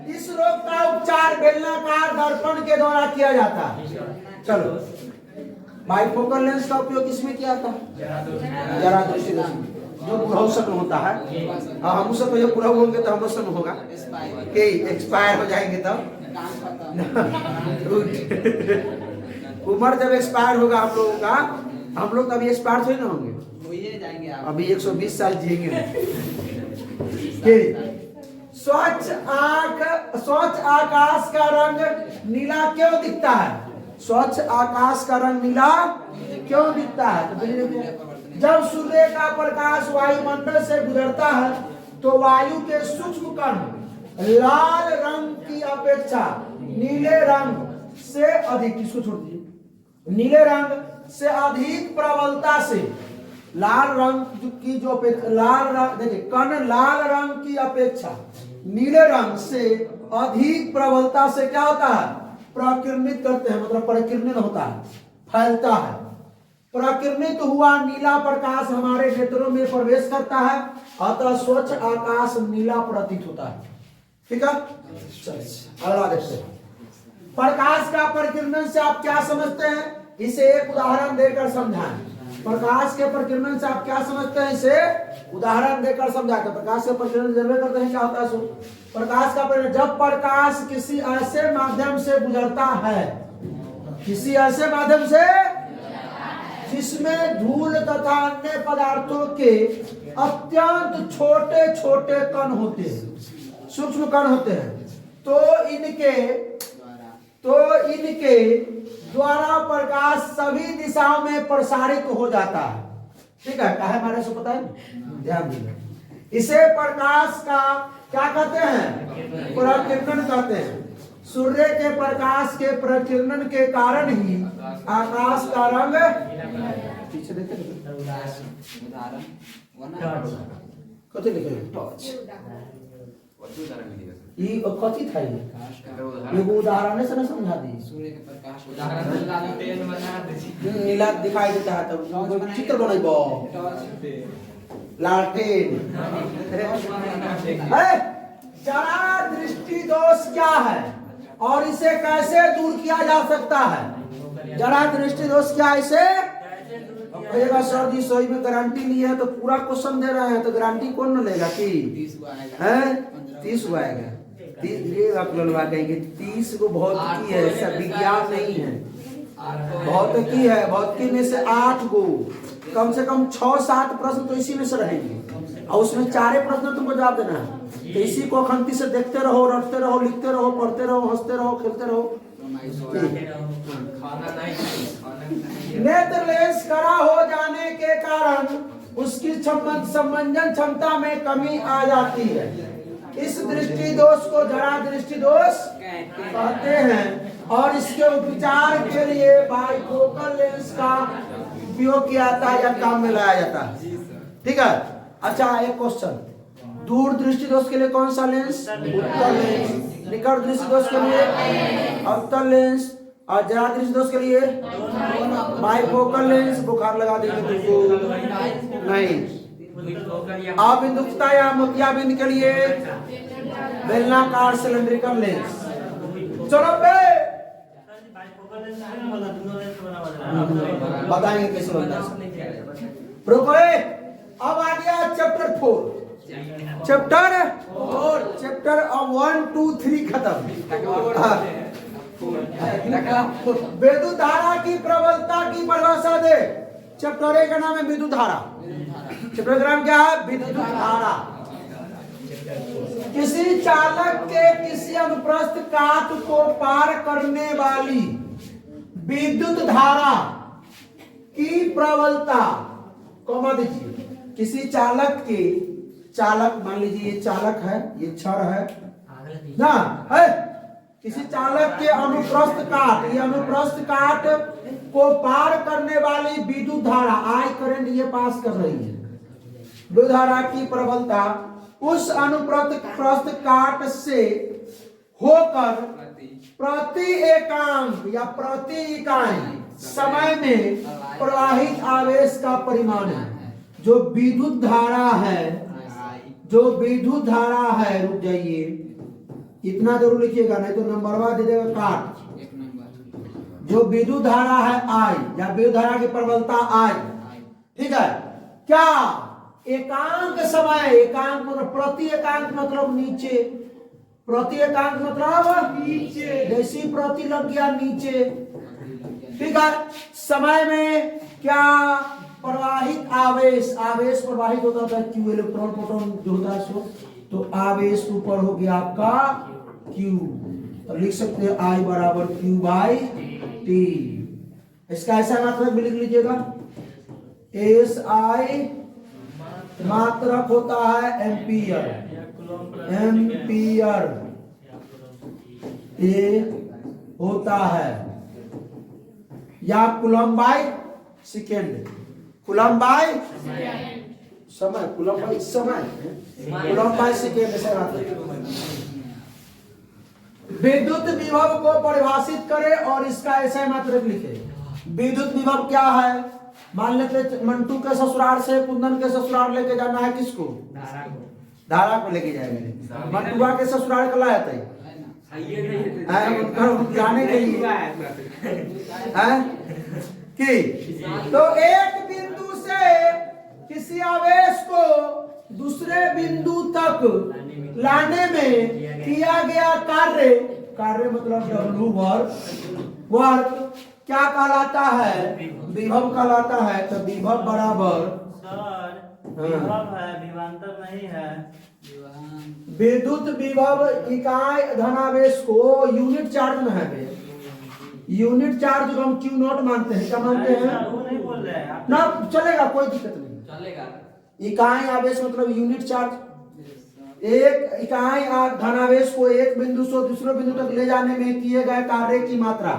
इस रोग का उपचार बेलनाकार दर्पण के द्वारा किया जाता है। चलो, बाइफोकल लेंस का उपयोग किसमें किया था? जरा दृष्टि जो बुढ़ाऊ शक्ल होता है। हम सब तो ये बुढ़ाऊ होंगे तो हम सब होगा कि एक्सपायर हो जाएंगे तब उम्र जब एक्सपायर होगा हम लोगों का, हम लोग तभी एक्सपायर थोड़ी ना होंगे, अभी 120 साल जिएंगे। स्वच्छ आकाश का रंग नीला क्यों दिखता है? स्वच्छ आकाश का रंग नीला क्यों दिखता है? तो जब सूर्य का प्रकाश वायुमंडल से गुजरता है तो वायु के सूक्ष्म कण लाल रंग की अपेक्षा नीले रंग से अधिक, किसको छोड़ दीजिए, नीले रंग से अधिक प्रबलता से लाल रंग की जो लाल रंग देखिए, कण लाल रंग की अपेक्षा नीले रंग से अधिक प्रबलता से क्या होता है? प्रकिरणित करते हैं, मतलब प्रकिरणित होता है, फैलता है। प्रकिरणित हुआ नीला प्रकाश हमारे नेत्रों में प्रवेश करता है, अतः स्वच्छ आकाश नीला प्रतीत होता है। ठीक है, अगला देखते हैं। प्रकाश का प्रकिरण से आप क्या समझते हैं? इसे एक उदाहरण देकर समझाएं। प्रकाश के प्रकिरण से आप क्या समझते हैं? इसे उदाहरण देकर समझाते। प्रकाश के प्रकिरण जरूर करते हैं, क्या होता है? प्रकाश का प्रकिरण, जब प्रकाश किसी ऐसे माध्यम से गुजरता है, किसी ऐसे माध्यम से जिसमें धूल तथा अन्य पदार्थों के अत्यंत छोटे छोटे कण होते हैं, सूक्ष्म कण होते हैं, तो इनके द्वारा प्रकाश सभी दिशाओं में प्रसारित हो जाता है। ठीक है, क्या है हमारे से पता है, ध्यान दीजिए। इसे प्रकाश का क्या कहते हैं? प्रकिरण कहते हैं। सूर्य के प्रकाश के प्रकिरण के कारण ही आकाश का रंग पीछे देखते कथी लिखे ये कथी था, ये उदाहरण से ना समझा दी। सूर्य के प्रकाश उदाहरण नीला दिखाई देता है तब चित्र बनेबो लालटेन। जरा दृष्टि दोष क्या है और इसे कैसे दूर किया जा सकता है? जरा दृष्टि दोष क्या है, इसे कहेगा सर जी सही में गारंटी ली है तो पूरा क्वेश्चन दे रहे हैं तो गारंटी कौन न लेगा कि 30 को आएगा। ये आप लोग कहेंगे 30 को भौतिकी है, ऐसा विज्ञान नहीं है, भौतिकी है। भौतिकी में से 8 को कम से कम 6-7 प्रश्न तो इसी में से रहेंगे और उसमें 4 प्रश्न तुमको जवाब देना है। तो इसी को खंती से देखते रहो, रटते रहो, लिखते रहो, पढ़ते रहो, हंसते रहो, खेलते रहो। नेत्र लेंस कड़ा हो जाने के कारण उसकी समंजन क्षमता में कमी आ जाती है। इस दृष्टि दोष को जरा दृष्टि दोष कहते हैं और इसके उपचार के लिए बाइफोकल लेंस का उपयोग किया जाता है या काम में लाया जाता है। ठीक है, अच्छा एक क्वेश्चन, दूर दृष्टि दोष के लिए कौन सा लेंस? उत्तल लेंस। निकट दृष्टि दोष के लिए अवतल लेंस और जरा दृष्टि दोष के लिए बाइफोकल लेंस। बुखार लगा देंगे तुमको नहीं। अबिंदुकता या मोतियाबिंद के लिए बेलनाकार सिलेंड्रिकल लेंस। चलो बे बताएंगे कैसे बनता है। रुको, अब आ गया चैप्टर 4। चैप्टर चैप्टर 1 2 3 खत्म। हाँ। विद्युत धारा की प्रबलता की परिभाषा दे। चैप्टर 1 का नाम है विद्युत धारा। चैप्टर का नाम क्या है? विद्युत धारा। किसी चालक के किसी अनुप्रस्थ काट को पार करने वाली विद्युत धारा की प्रबलता, कॉमा दीजिए, किसी चालक के, चालक मान लीजिए ये चालक है, ये क्षण है ना, है, किसी चालक के अनुप्रस्थ काट, ये अनुप्रस्थ काट को पार करने वाली विद्युत धारा, आई करंट ये पास कर रही है, विद्युत धारा की प्रबलता उस अनुप्रस्थ काट से होकर प्रति एकांक या प्रति इकाई समय में प्रवाहित आवेश का परिमाण है। जो विद्युत धारा है, जो विद्युत धारा है, रुक जाइए, इतना जरूर लिखिएगा नहीं तो नंबरवा दे देगा काट। जो विद्युत धारा है आई, या विद्युत धारा की प्रबलता आई, ठीक है, क्या एकांक समय, एकांक मतलब प्रति एकांक मतलब नीचे, प्रति एकांक मतलब नीचे, जैसी प्रति लग गया नीचे, ठीक है, समय में क्या प्रवाहित आवेश, आवेश प्रवाहित होता था क्यू, इलेक्ट्रॉन प्रोटॉन जो होता है सो, तो आवेश ऊपर हो गया आपका क्यू, तो लिख सकते हैं आई बराबर क्यू बाई टी। इसका ऐसा मात्रक भी लिख लीजिएगा, एस आई मात्रक होता है एम्पियर, एम्पियर ये होता है, या coulomb by second, coulomb by समय, कूलम बाई समय, कूलम बाई सेकेंड ऐसा मात्रक। विद्युत विभव को परिभाषित करें और इसका ऐसा मात्रक लिखे। विद्युत विभव क्या है? मान लेते मंटू के ससुराल से कुंदन के ससुराल लेके जाना है, किसको? धारा को लेके जाएंगे। मंटुआ के ससुराल का लाया था जाने के लिए है कि, तो एक बिंदु से किसी आवेश को दूसरे बिंदु तक लाने में किया गया कार्य, कार्य मतलब W वर्क क्या कहलाता है? विभव कहलाता है। तो विभव बराबर विभव है, विभवांतर नहीं है। विद्युत विभव इकाई धनावेश को यूनिट चार्ज में है, यूनिट चार्ज को हम क्यू नॉट मानते हैं। क्या मानते हैं? वो नहीं बोल रहे हैं ना, चलेगा, कोई दिक्कत नहीं चलेगा। इकाई आवेश मतलब यूनिट चार्ज। एक इकाई धनावेश को एक बिंदु से दूसरे बिंदु तक ले जाने में किए गए कार्य की मात्रा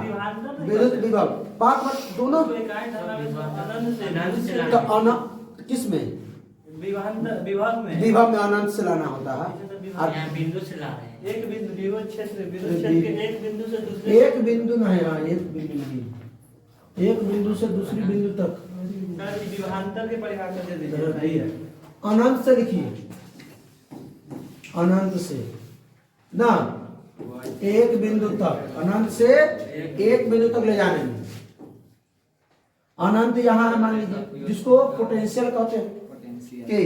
विद्युत विभव। बात दोनों किस में? विभव में, विभव में अनंत से लाना होता है। बिंदु से ला रहे हैं। एक बिंदु विद्युत क्षेत्र के एक बिंदु से दूसरे, एक बिंदु नहीं, हाँ एक बिंदु नहीं, एक बिंदु से दूसरी बिंदु तक विभवांतर के परिभाषा दे दीजिए। सही है, अनंत से लिखिए, अनंत से ना, एक बिंदु तक, अनंत से एक बिंदु तक ले जाने में। अनंत यहाँ है, मान लीजिए, जिसको पोटेंशियल कहते हैं कि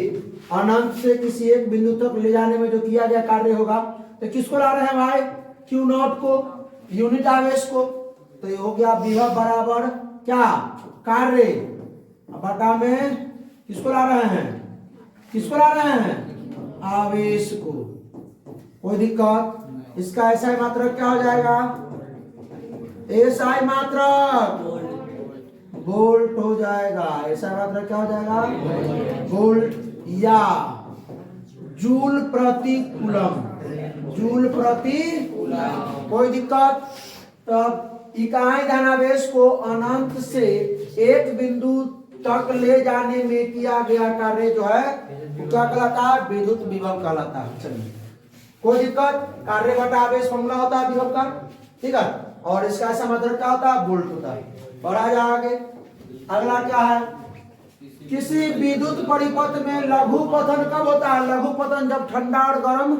अनंत से किसी एक बिंदु तक ले जाने में जो किया गया कार्य होगा, तो किसको ला रहे हैं भाई? क्यू नॉट को, यूनिट आवेश को। तो ये हो गया विभव बराबर क्या? कार्य बटा में किसको ला रहे हैं? किसको ला रहे हैं? आवेश को। कोई दिक्कत? इसका एसआई मात्रक क्या हो जाएगा? एसआई मात्रक वोल्ट हो जाएगा। एसआई मात्रक क्या हो जाएगा? वोल्ट या जूल प्रति कूलम, जूल प्रति कूलम। कोई दिक्कत? तब इकाई धनावेश को अनंत से एक बिंदु तक ले जाने में किया गया कार्य जो है वो क्या कहलाता है? विद्युत विभव कहलाता है। चलिए, कोई दिक्कत? कार्य बटा आवेश फॉर्मूला होता है विभव का, ठीक है, और इसका ऐसा मात्रक क्या होता है? वोल्ट होता है। बढ़ा जा आगे। अगला क्या है? किसी विद्युत परिपथ में लघु पतन कब होता है? लघु पतन जब ठंडा और गर्म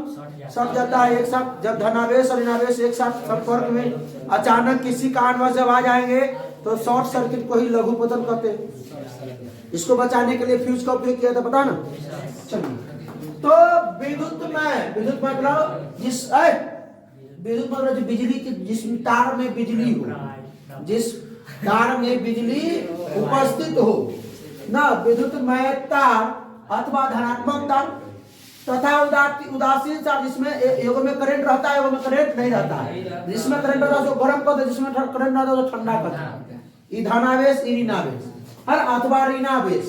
सट जाता है एक साथ, जब धनावेश और ऋणावेश एक साथ संपर्क में अचानक किसी कारणवश जब आ जाएंगे तो शॉर्ट सर्किट को ही लघु पतन कहते हैं। इसको बचाने के लिए फ्यूज का उपयोग किया था, पता ना? चलिए, तो विद्युत मतलब विद्युत मतलब जो बिजली की, जिस तार में बिजली हो, जिस तार में बिजली उपस्थित हो ना, विद्युतमय तार अथवा धनात्मक तार तथा उदासीन तार, जिसमें एगो में करंट रहता है, एगो में करंट नहीं रहता है। जिसमें करंट रहता है उसको गर्म कर दे, जिसमें करंट रहता है उसको ठंडा कर दे। ई धनावेश, ई ऋणावेश और अथवा ऋणावेश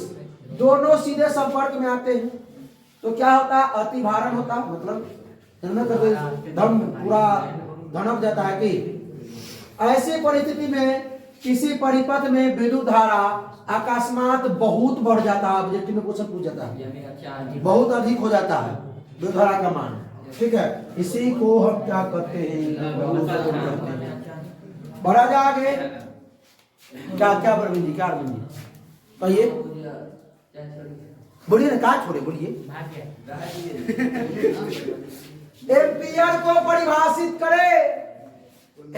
दोनों सीधे संपर्क में आते हैं तो क्या होता है, अतिभारण होता है, मतलब धम पूरा धनक जाता है। कि ऐसी परिस्थिति में किसी परिपथ में विद्युत धारा अकस्मात बहुत बढ़ जाता है, ऑब्जेक्टिव में क्वेश्चन पूछ जाता है, बहुत अधिक हो जाता है विद्युत धारा का मान, ठीक है। इसी को हम क्या करते हैं, बढ़ा जा आगे। क्या क्या प्रवीण जी, क्या अरविंद जी कहिए, बोलिए ना, कहा छोड़े, बोलिए। एम्पियर को परिभाषित करे,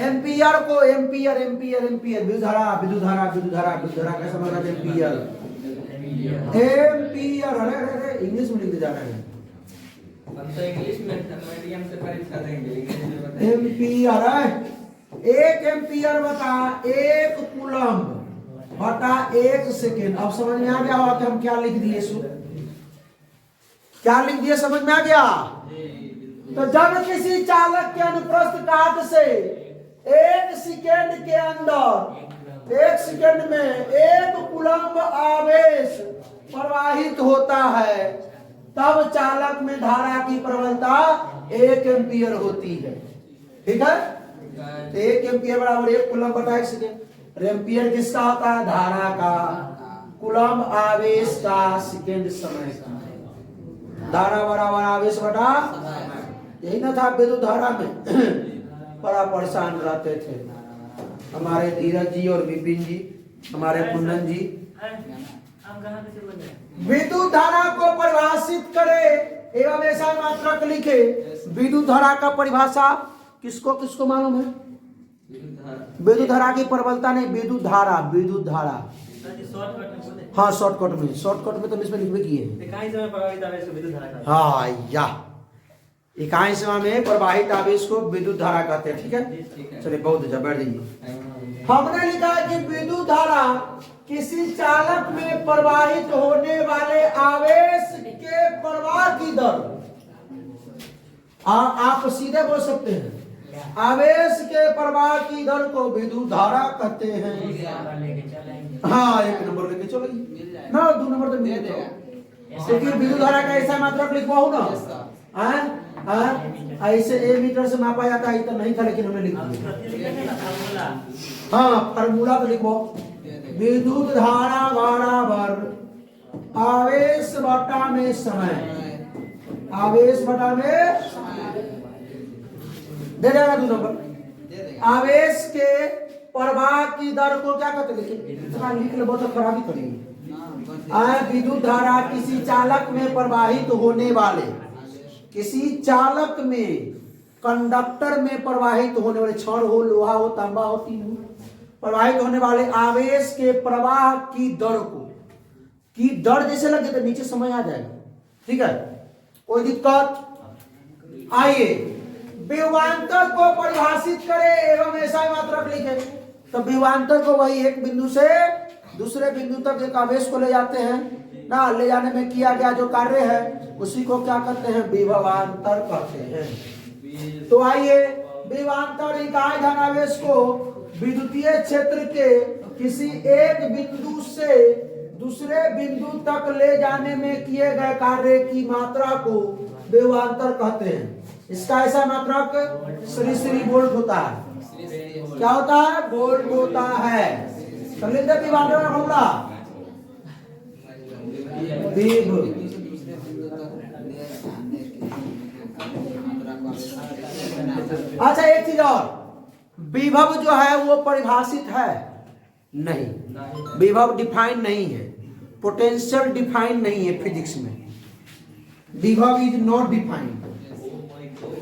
एम्पियर को, एम्पियर एम्पियर एम्पियर, विद्युत धारा विद्युत धारा विद्युत धारा विद्युत धारा कैसा मतलब एम्पियर, एम्पियर। अरे अरे अरे इंग्लिश में लिख जाना है, इंग्लिश में मीडियम से परीक्षा देंगे। एम्पियर है, एक एम्पियर बता 1 कूलम्ब बटा 1 सेकेंड। अब समझ में आ गया होगा कि हम क्या लिख दिए, क्या लिख दिए, समझ में आ गया। तो जब किसी चालक के अनुप्रस्थ काट से 1 सेकेंड के अंदर, 1 सेकेंड में 1 कूलम्ब आवेश प्रवाहित होता है, तब चालक में धारा की प्रबलता 1 एम्पियर होती है, ठीक है। 1 एम्पियर बराबर 1 कूलम्ब बटा 1 सेकेंड। एम्पियर किसका होता है, धारा का, कूलम्ब आवेश का, सेकेंड समय का। धारा बराबर आवेश बटा, यही ना था विद्युत धारा में बड़ा परेशान रहते थे हमारे धीरज जी और विपिन जी, हमारे कुंदन जी। विद्युत धारा को परिभाषित करे एवं ऐसा मात्रक लिखे। विद्युत धारा का परिभाषा किसको किसको मालूम है, विद्युत धारा की प्रबलता नहीं, विद्युत धारा, विद्युत धारा। हाँ शॉर्टकट में तो इसमें लिखवे किए, हाँ या इकाई सीमा में प्रवाहित आवेश को विद्युत धारा कहते हैं, ठीक है। चलिए बहुत अच्छा, बैठ जाइए। हमने लिखा है कि विद्युत धारा किसी चालक में प्रवाहित होने वाले आवेश के प्रवाह की दर, आप सीधे बोल सकते हैं, आवेश के प्रवाह की दर को विद्युत धारा कहते हैं। हाँ 1 नंबर लेके चलो ना, 2 नंबर तो मिल जाएगा, क्योंकि विद्युत धारा का ऐसा मात्रक लिखवाओ ना, ऐसे ए मीटर से मापा जाता है, तो नहीं था लेकिन हमने लिख दिया। हाँ फार्मूला तो लिखो, विद्युत धारा बराबर आवेश बटा में समय, आवेश बटा में दे देगा 2 नंबर। आवेश के प्रवाह की दर को क्या कहते हैं, लिख ले, बहुत खराबी करेंगे। विद्युत धारा किसी चालक में प्रवाहित होने वाले, किसी चालक में, कंडक्टर में प्रवाहित होने वाले, छड़ हो, लोहा हो, तांबा हो, टीन हो, प्रवाहित होने वाले आवेश के प्रवाह की दर को, की दर जैसे लगे तो नीचे समय आ जाएगा, ठीक है, कोई दिक्कत। आइए विभवांतर को परिभाषित करे एवं ऐसा मात्रक लिखे। तो विभवांतर को वही एक बिंदु से दूसरे बिंदु तक एक आवेश को ले जाते हैं ना, ले जाने में किया गया जो कार्य है उसी को क्या कहते हैं, विभवांतर कहते हैं। तो आइए विभवांतर इकाई धनावेश को विद्युतीय क्षेत्र के किसी एक बिंदु से दूसरे बिंदु तक ले जाने में किए गए कार्य की मात्रा को विभवांतर कहते हैं। इसका ऐसा मात्रक श्री वोल्ट होता है, क्या होता है, वोल्ट होता है। अच्छा एक चीज और, विभव जो है वो परिभाषित है नहीं, विभव डिफाइन नहीं है, पोटेंशियल डिफाइन नहीं है फिजिक्स में। विभव is not defined,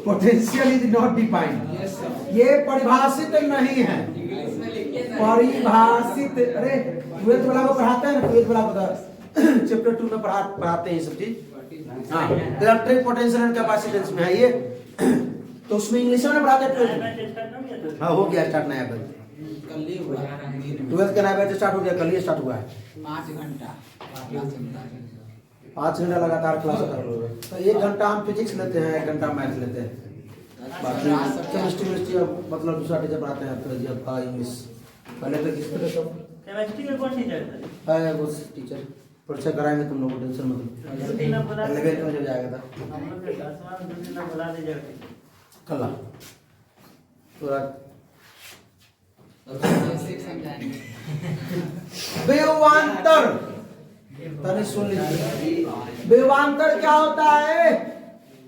potential is not defined, ये परिभाषित नहीं है, परिभाषित। अरे ट्वेल्थ वाला को पढ़ाते हैं ना, ट्वेल्थ वाला चैप्टर 2 में पढ़ाते हैं सब चीज। हाँ, इलेक्ट्रिक पोटेंशियल एंड कैपेसिटेंस में है ये। तो उसमें इंग्लिश में पढ़ाते हैं। हाँ, हो गया स्टार्ट नया बैच। कल ही हुआ 12th का नया बैच स्टार्ट हो गया, कल ही स्टार्ट हुआ है। 5 घंटा 5 घंटा लगातार क्लास होता है। तो 1 घंटा हम फिजिक्स लेते हैं, 1 घंटा मैथ लेते हैं। बाकी केमिस्ट्री मतलब दूसरा टीचर पढ़ाते हैं। तो जब का इंग्लिश पहले तो किस तरह सब केमिस्ट्री में कौन टीचर है वो टीचर परिचय कराएंगे तुम लोगों को, टेंशन मत लो। 11th में जब जाएगा था हम लोग के 10वां में 2 दिन बुला दीजिएगा। कल पूरा विभवांतर तने सुन लीजिए। विभवांतर क्या होता है?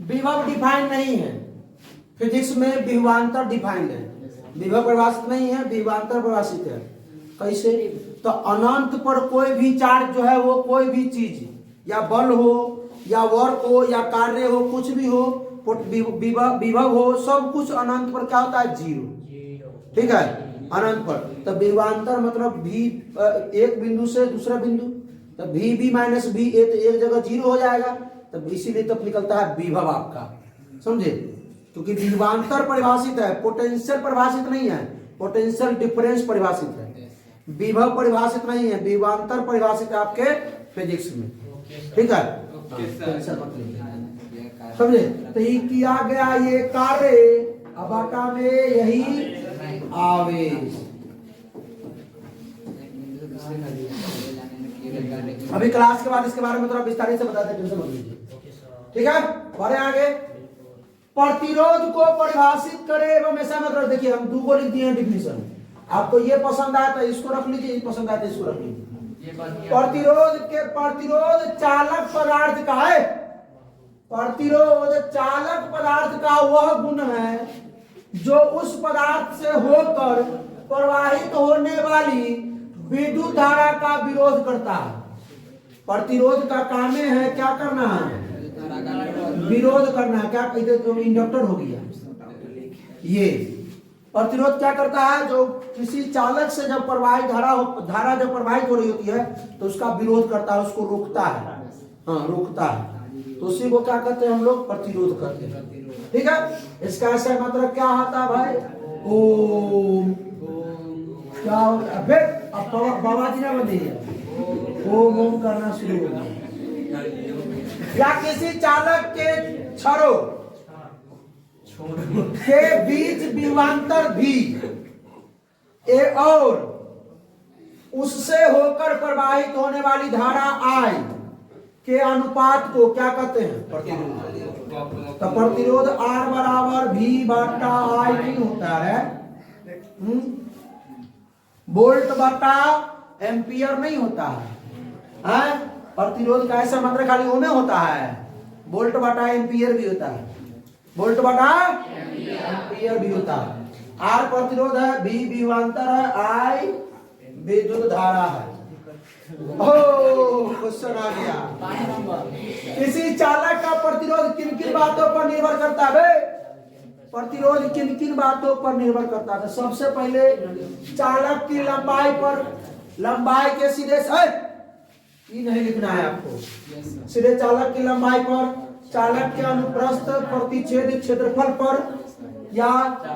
विभव डिफाइन नहीं है फिजिक्स में, विभवांतर डिफाइंड है। विभव परिभाषित नहीं है, विभवांतर परिभाषित है। कैसे? तो अनंत पर कोई भी चार्ज जो है वो कोई भी चीज या बल हो या वर्क हो या कार्य हो, कुछ भी हो, विभव हो, सब कुछ अनंत पर क्या होता है? 0। ठीक है, अनंत पर। तो विभवांतर मतलब भी एक बिंदु से दूसरा बिंदु, तो भी माइनस भी ए तो एक जगह 0 हो जाएगा। तब इसीलिए तब निकलता है विभव आपका, समझे? क्योंकि विभवांतर परिभाषित है, पोटेंशियल परिभाषित नहीं है। पोटेंशियल डिफरेंस परिभाषित है, विभव परिभाषित नहीं है। विभवांतर परिभाषित है आपके फिजिक्स में। ठीक है, समझे? तो ये किया गया ये कार्य अबाटा में यही आवेश। अभी क्लास के बाद इसके बारे में थोड़ा विस्तार से बताते हैं, टेंशन मत लीजिए। ठीक है, बढ़े आगे। प्रतिरोध को परिभाषित करे एवं ऐसा मतलब, देखिए हम 2 को लिख दिए हैं डिफिनीशन। आपको ये पसंद आया तो इसको रख लीजिए, ये पसंद आया तो इसको रख लीजिए। प्रतिरोध चालक पदार्थ का है। प्रतिरोध चालक पदार्थ का वह गुण है जो उस पदार्थ से होकर प्रवाहित होने वाली विद्युत धारा का विरोध करता है। प्रतिरोध का काम है क्या करना है? विरोध करना है। क्या इंडक्टर हो गया ये। प्रतिरोध क्या करता है? जो किसी चालक से जब प्रवाहित धारा जब प्रवाहित हो रही होती है तो उसका विरोध करता है, उसको रोकता है। हाँ, रोकता है, तो उसी को क्या कहते हैं हम लोग? प्रतिरोध करते हैं। ठीक है, इसका ऐसा मतलब क्या होता है भाई? ओम क्या अब बाबा जी ना बंदी ओम करना शुरू हो गया। या किसी चालक के छड़ों के बीच विभवांतर भी और उससे होकर प्रवाहित होने वाली धारा I के अनुपात को क्या कहते हैं? प्रतिरोध। तो प्रतिरोध R बराबर V बटा I नहीं होता है, वोल्ट बटा एम्पियर नहीं होता है। प्रतिरोध का ऐसा मात्रा खाली ओम में होता है, वोल्ट बटा एम्पियर भी होता है, वोल्ट बटा एम्पियर भी होता है। R प्रतिरोध है, V विभवांतर है, I विद्युत धारा है। क्वेश्चन आ गया। किसी चालक का प्रतिरोध किन किन बातों पर निर्भर करता है? प्रतिरोध किन किन बातों पर निर्भर करता है? सबसे पहले चालक की लंबाई पर, लंबाई के सीधे से ये नहीं लिखना है आपको, सीधे चालक की लंबाई पर, चालक के अनुप्रस्थ प्रतिच्छेद क्षेत्रफल पर, या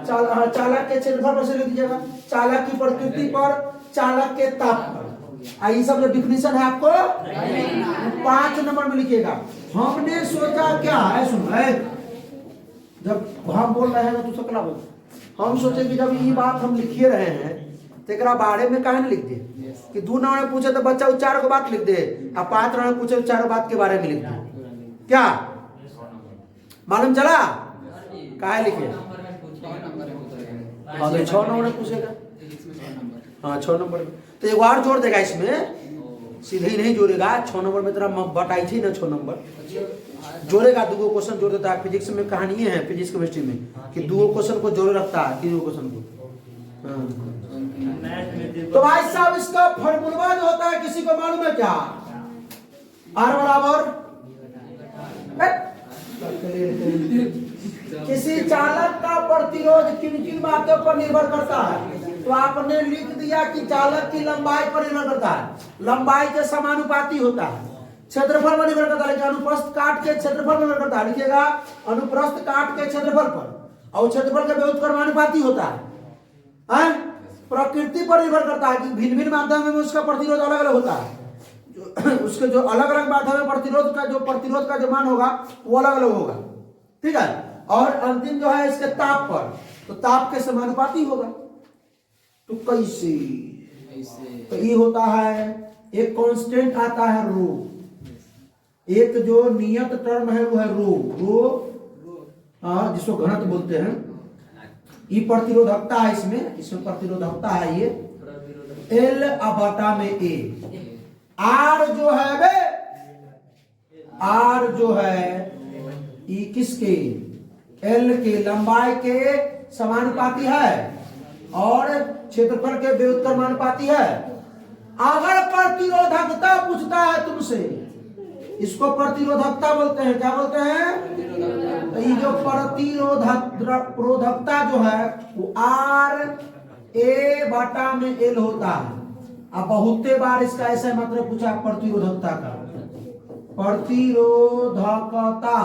चालक के क्षेत्रफल पर से लिख दीजिएगा, चालक की प्रकृति पर, चालक के ताप पर। ये सब जो डिफिनीशन है आपको 5 नंबर में लिखिएगा। हमने सोचा क्या है, सुन रहे जब हम बोल रहे हैं तो सकला बोल, हम सोचे कि जब ये बात हम लिखिए रहे हैं तो एक बारे में काहे नहीं लिख दे कि 2 नंबर में पूछे तो बच्चा 4 को बात लिख दे, और 5 नंबर में पूछे 4 बात के बारे में लिख दे। क्या मालूम चला? काहे लिखे? हाँ, तो 6 नंबर में पूछेगा। हाँ, 6 नंबर में तो एक बार जोड़ देगा इसमें, सीधे ही नहीं जोड़ेगा। 6 नंबर में तेरा बटाई थी ना, 6 नंबर जोड़ेगा। 2 क्वेश्चन जोड़ देता है। फिजिक्स में कहानी ये है, फिजिक्स केमिस्ट्री में, कि 2 क्वेश्चन को जोड़े रखता है 3 क्वेश्चन को। तो भाई साहब इसका फॉर्मूला जो होता है किसी को मालूम है क्या? R बराबर किसी चालक का प्रतिरोध किन किन बातों पर निर्भर करता है? तो आपने लिख दिया कि चालक की लंबाई पर निर्भर करता है, लंबाई के समानुपाती होता है। क्षेत्रफल पर निर्भर करता है, अनुप्रस्थ काट के क्षेत्रफल पर निर्भर करता है। लिखिएगा अनुप्रस्थ काट के क्षेत्रफल पर, और क्षेत्रफल का व्युत्क्रमानुपाती होता है। प्रकृति पर निर्भर करता है कि भिन्न भिन्न माध्यम में उसका प्रतिरोध अलग अलग होता है। उसके जो अलग अलग माध्यम में प्रतिरोध का जो मान होगा वो अलग अलग होगा, ठीक है। और अंतिम जो है इसके ताप पर, तो ताप के समानुपाती होगा। तो कैसे? तो ये होता है, एक कांस्टेंट आता है रो, एक जो नियत टर्म है वो है रो, जिसको घनत्व बोलते हैं। ये प्रतिरोधकता है, इसमें प्रतिरोधकता है ये L बटा में A। R जो है बे, R जो है ये किसके, L के लंबाई के समानुपाती है और क्षेत्रफल के व्युत्क्रमानुपाती है। अगर प्रतिरोधकता पूछता है तुमसे, इसको प्रतिरोधकता बोलते हैं। क्या बोलते हैं? तो ये जो प्रतिरोधकता जो है वो RA बटा में L होता है। अब बहुते बार इसका ऐसा मतलब पूछा प्रतिरोधकता का, प्रतिरोधकता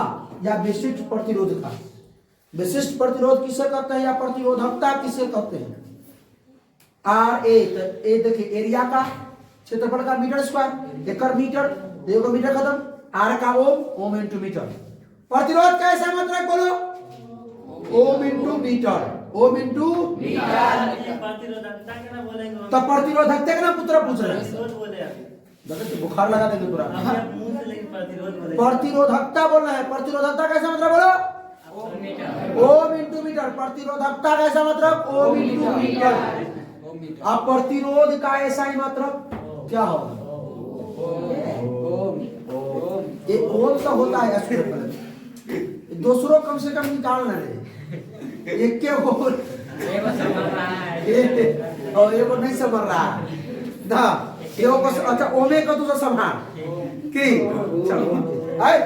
या विशिष्ट प्रतिरोधकता। विशिष्ट प्रतिरोध किसे कहते हैं या प्रतिरोधकता किसे कहते हैं? RA, तो ए देखिए एरिया का, क्षेत्रफल का मीटर स्क्वायर, एकड़ मीटर, देखो मीटर खत्म, R का ओम इंटू मीटर। प्रतिरोध का ऐसा मतलब बोलो, ohm into metre, ohm into प्रतिरोधकता क्या बोलेंगे? तो प्रतिरोधकता का पुत्र पूछ रहे हैं, प्रतिरोध बोले आप। देखो बुखार लगा देंगे पूरा। हम आप मुंह से लेकिन प्रतिरोध बोले। प्रतिरोधकता बोलना है, प्रतिरोधकता कैसा मतलब बोलो, ओम इंटू मीटर। प्रतिरोधकता कैसा मतलब ओम इंटू मीटर। अब प्रतिरोध का ऐसा ही मतलब क्या होगा? ये ओम तो होता है, दूसरों कम से कम निकालना है, एक के बोल और ये को नहीं समझ रहा ना, ये को अच्छा ओमे का दूसरा संभाल की चलो आए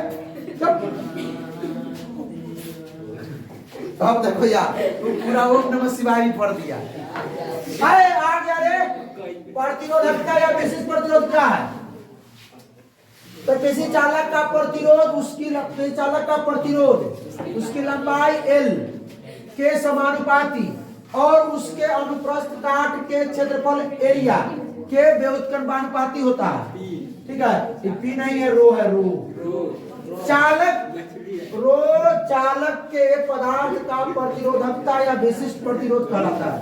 अब देखो यार पूरा ओम नमः शिवाय भी पढ़ दिया। अरे आ गया रे, प्रतिरोधकता या विशिष्ट प्रतिरोध क्या है? तो किसी चालक का प्रतिरोध उसकी लंबाई L के समानुपाती और उसके अनुप्रस्थ काट के क्षेत्रफल एरिया के व्युत्क्रमानुपाती होता है, ठीक है। ये P नहीं है, रो है, रो। चालक के पदार्थ का प्रतिरोधकता या विशिष्ट प्रतिरोध कहलाता है।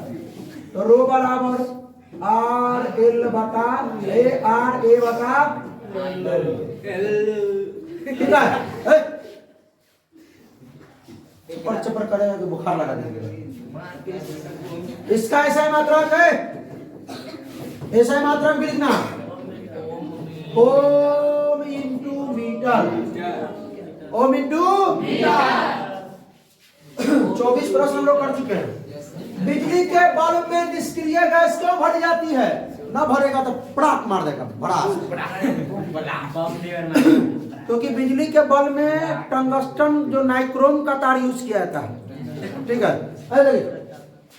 तो रो बराबर RL बटा A बटा ठीक है। ऊपर चपर करेगा तो बुखार लगा देंगे। इसका ऐसा मात्रक है, ऐसा मात्रक भी लिखना, ohm into metre, ohm into metre. 24 प्रश्न हम लोग कर चुके हैं। बिजली के बल्ब में निष्क्रिय गैस क्यों भर जाती है? ना भरेगा तो पड़ाक मार देगा, बड़ा। क्योंकि बिजली के बल्ब में टंगस्टन जो नाइक्रोम का तार यूज किया जाता है, ठीक है।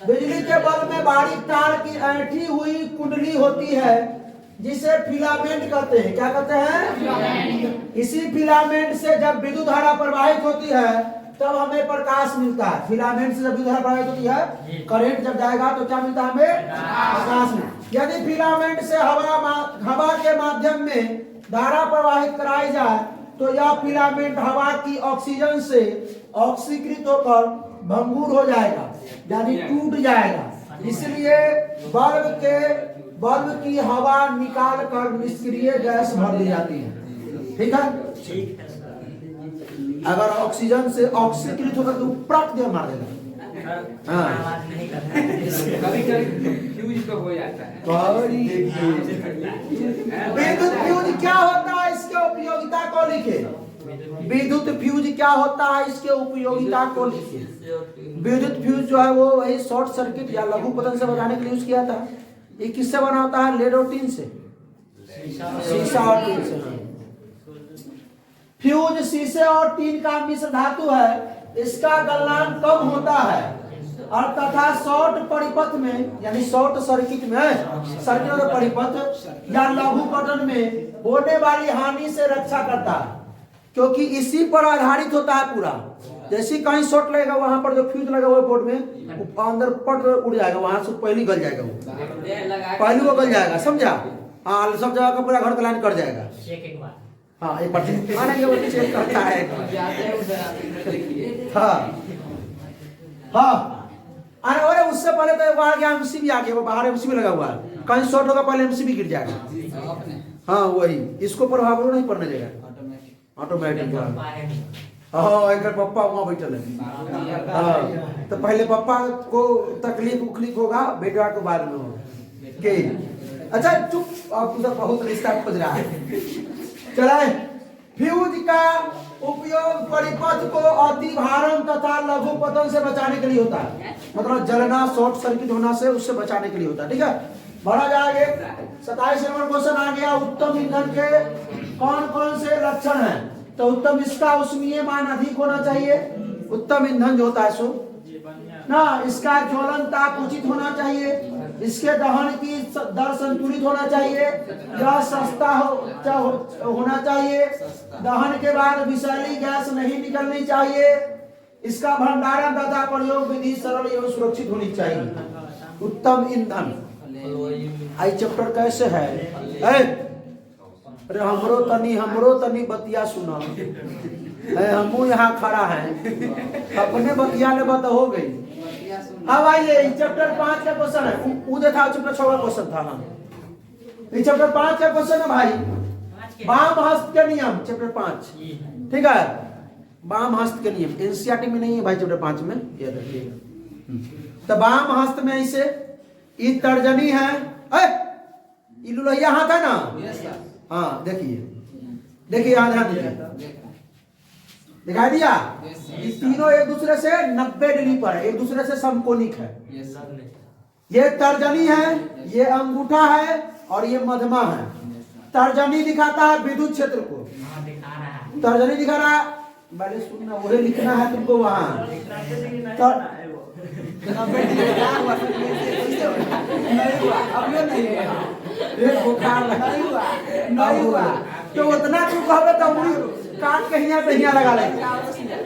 बिजली के बल्ब में बारीक तार की ऐंठी हुई कुंडली होती है जिसे फिलामेंट कहते हैं। क्या कहते हैं? इसी फिलामेंट से जब विद्युत धारा प्रवाहित होती है तब हमें प्रकाश मिलता है। फिलामेंट से जब विद्युत धारा प्रवाहित होती है, करंट जब जाएगा तो क्या मिलता है हमें? प्रकाश मिलता है। यदि फिलामेंट से हवा के माध्यम में धारा प्रवाहित कराई जाए तो यह फिलामेंट हवा की ऑक्सीजन से ऑक्सीकृत होकर भंगुर हो जाएगा, यानी टूट जाएगा। इसलिए बल्ब की हवा निकाल कर निष्क्रिय गैस भर दी जाती है, ठीक है। अगर ऑक्सीजन से ऑक्सीकृत होकर तो प्रक दे मार देगा। फ्यूज हो जाता है। विद्युत फ्यूज क्या होता है, इसके उपयोगिता को लिखे। विद्युत फ्यूज क्या होता है, इसके उपयोगिता को लिखे। विद्युत फ्यूज जो है वो वही शॉर्ट सर्किट या लघु पतन से बचाने के लिए यूज किया था। ये किससे बना होता है? लेड और टीन से, शीशा और टीन से। फ्यूज शीशे और टीन का मिश्र धातु है, इसका गलनांक कम होता है और तथा शॉर्ट परिपथ में यानी शॉर्ट सर्किट में सर्किट परिपथ या लघु पटन में होने वाली हानि से रक्षा करता है, क्योंकि इसी पर आधारित होता है पूरा। जैसे कहीं शॉर्ट लगेगा वहां पर जो फ्यूज लगा हुआ बोर्ड में अंदर पट उड़ जाएगा, वहां से पहले गल जाएगा, वो पहले वो गल जाएगा, समझा। हाँ, सब जगह का पूरा घर का लाइन कट जाएगा। हाँ, एक बार मानेंगे वो चेक करता है। हाँ हाँ, अरे उससे पहले तो बाहर गया एमसीबी आ गया, वो बाहर एमसीबी लगा हुआ है, कहीं शॉर्ट होगा पहले एमसीबी गिर जाएगा। हाँ वही, इसको प्रभाव नहीं पड़ने देगा, ऑटोमेटिक। हाँ, एक पप्पा वहाँ बैठल है। हाँ, तो पहले पप्पा को तकलीफ उकलीफ होगा, बेटा को बाद में होगा के। अच्छा चुप, आप तो बहुत रिश्ता खोज रहा है। चलाए, फ्यूज का उपयोग परिपथ को अति भारण तथा लघु पतन से बचाने के लिए होता है, मतलब जलना, शॉर्ट सर्किट होना से उससे बचाने के लिए होता है। ठीक है, बढ़ा जाएगा। 27 नंबर क्वेश्चन आ गया, उत्तम ईंधन के कौन कौन से लक्षण हैं? तो उत्तम, इसका उष्मीय मान अधिक होना चाहिए, उत्तम ईंधन जो होता है सो ना, इसका ज्वलन ताप उचित होना चाहिए, इसके दहन की दर संतुलित होना चाहिए, यह सस्ता होना चाहिए, दहन के बाद विषैली गैस नहीं निकलनी चाहिए, इसका भंडारण तथा प्रयोग विधि सरल एवं सुरक्षित होनी चाहिए। उत्तम ईंधन आई चैप्टर कैसे है? अरे हमरो तनी बतिया सुना, हमू यहाँ खड़ा है, अपने बतिया ले बता हो गई। अब आइए चैप्टर 5 का क्वेश्चन है, वो देखा चैप्टर 6 का क्वेश्चन था। हाँ, ये चैप्टर 5 का क्वेश्चन है भाई, वाम हस्त के नियम, चैप्टर 5। ठीक है, वाम हस्त के नियम एनसीईआरटी में नहीं है भाई, चैप्टर 5 में ये देखिएगा। तो वाम हस्त में इसे ई तर्जनी है, ई लुलैया हाथ है ना। हाँ देखिए यहाँ ध्यान दीजिए, दिखाई दिया, ये तीनों एक दूसरे से 90 डिग्री पर है, एक दूसरे से समकोणिक है। ये तर्जनी है, ये अंगूठा है और ये मध्यमा है। तर्जनी दिखाता है विद्युत क्षेत्र को, तर्जनी दिखा रहा है, पहले सुनना, वही लिखना है तुमको वहाँ। तो उतना तू कहबे तो काट के हिया पे हिया लगा ले,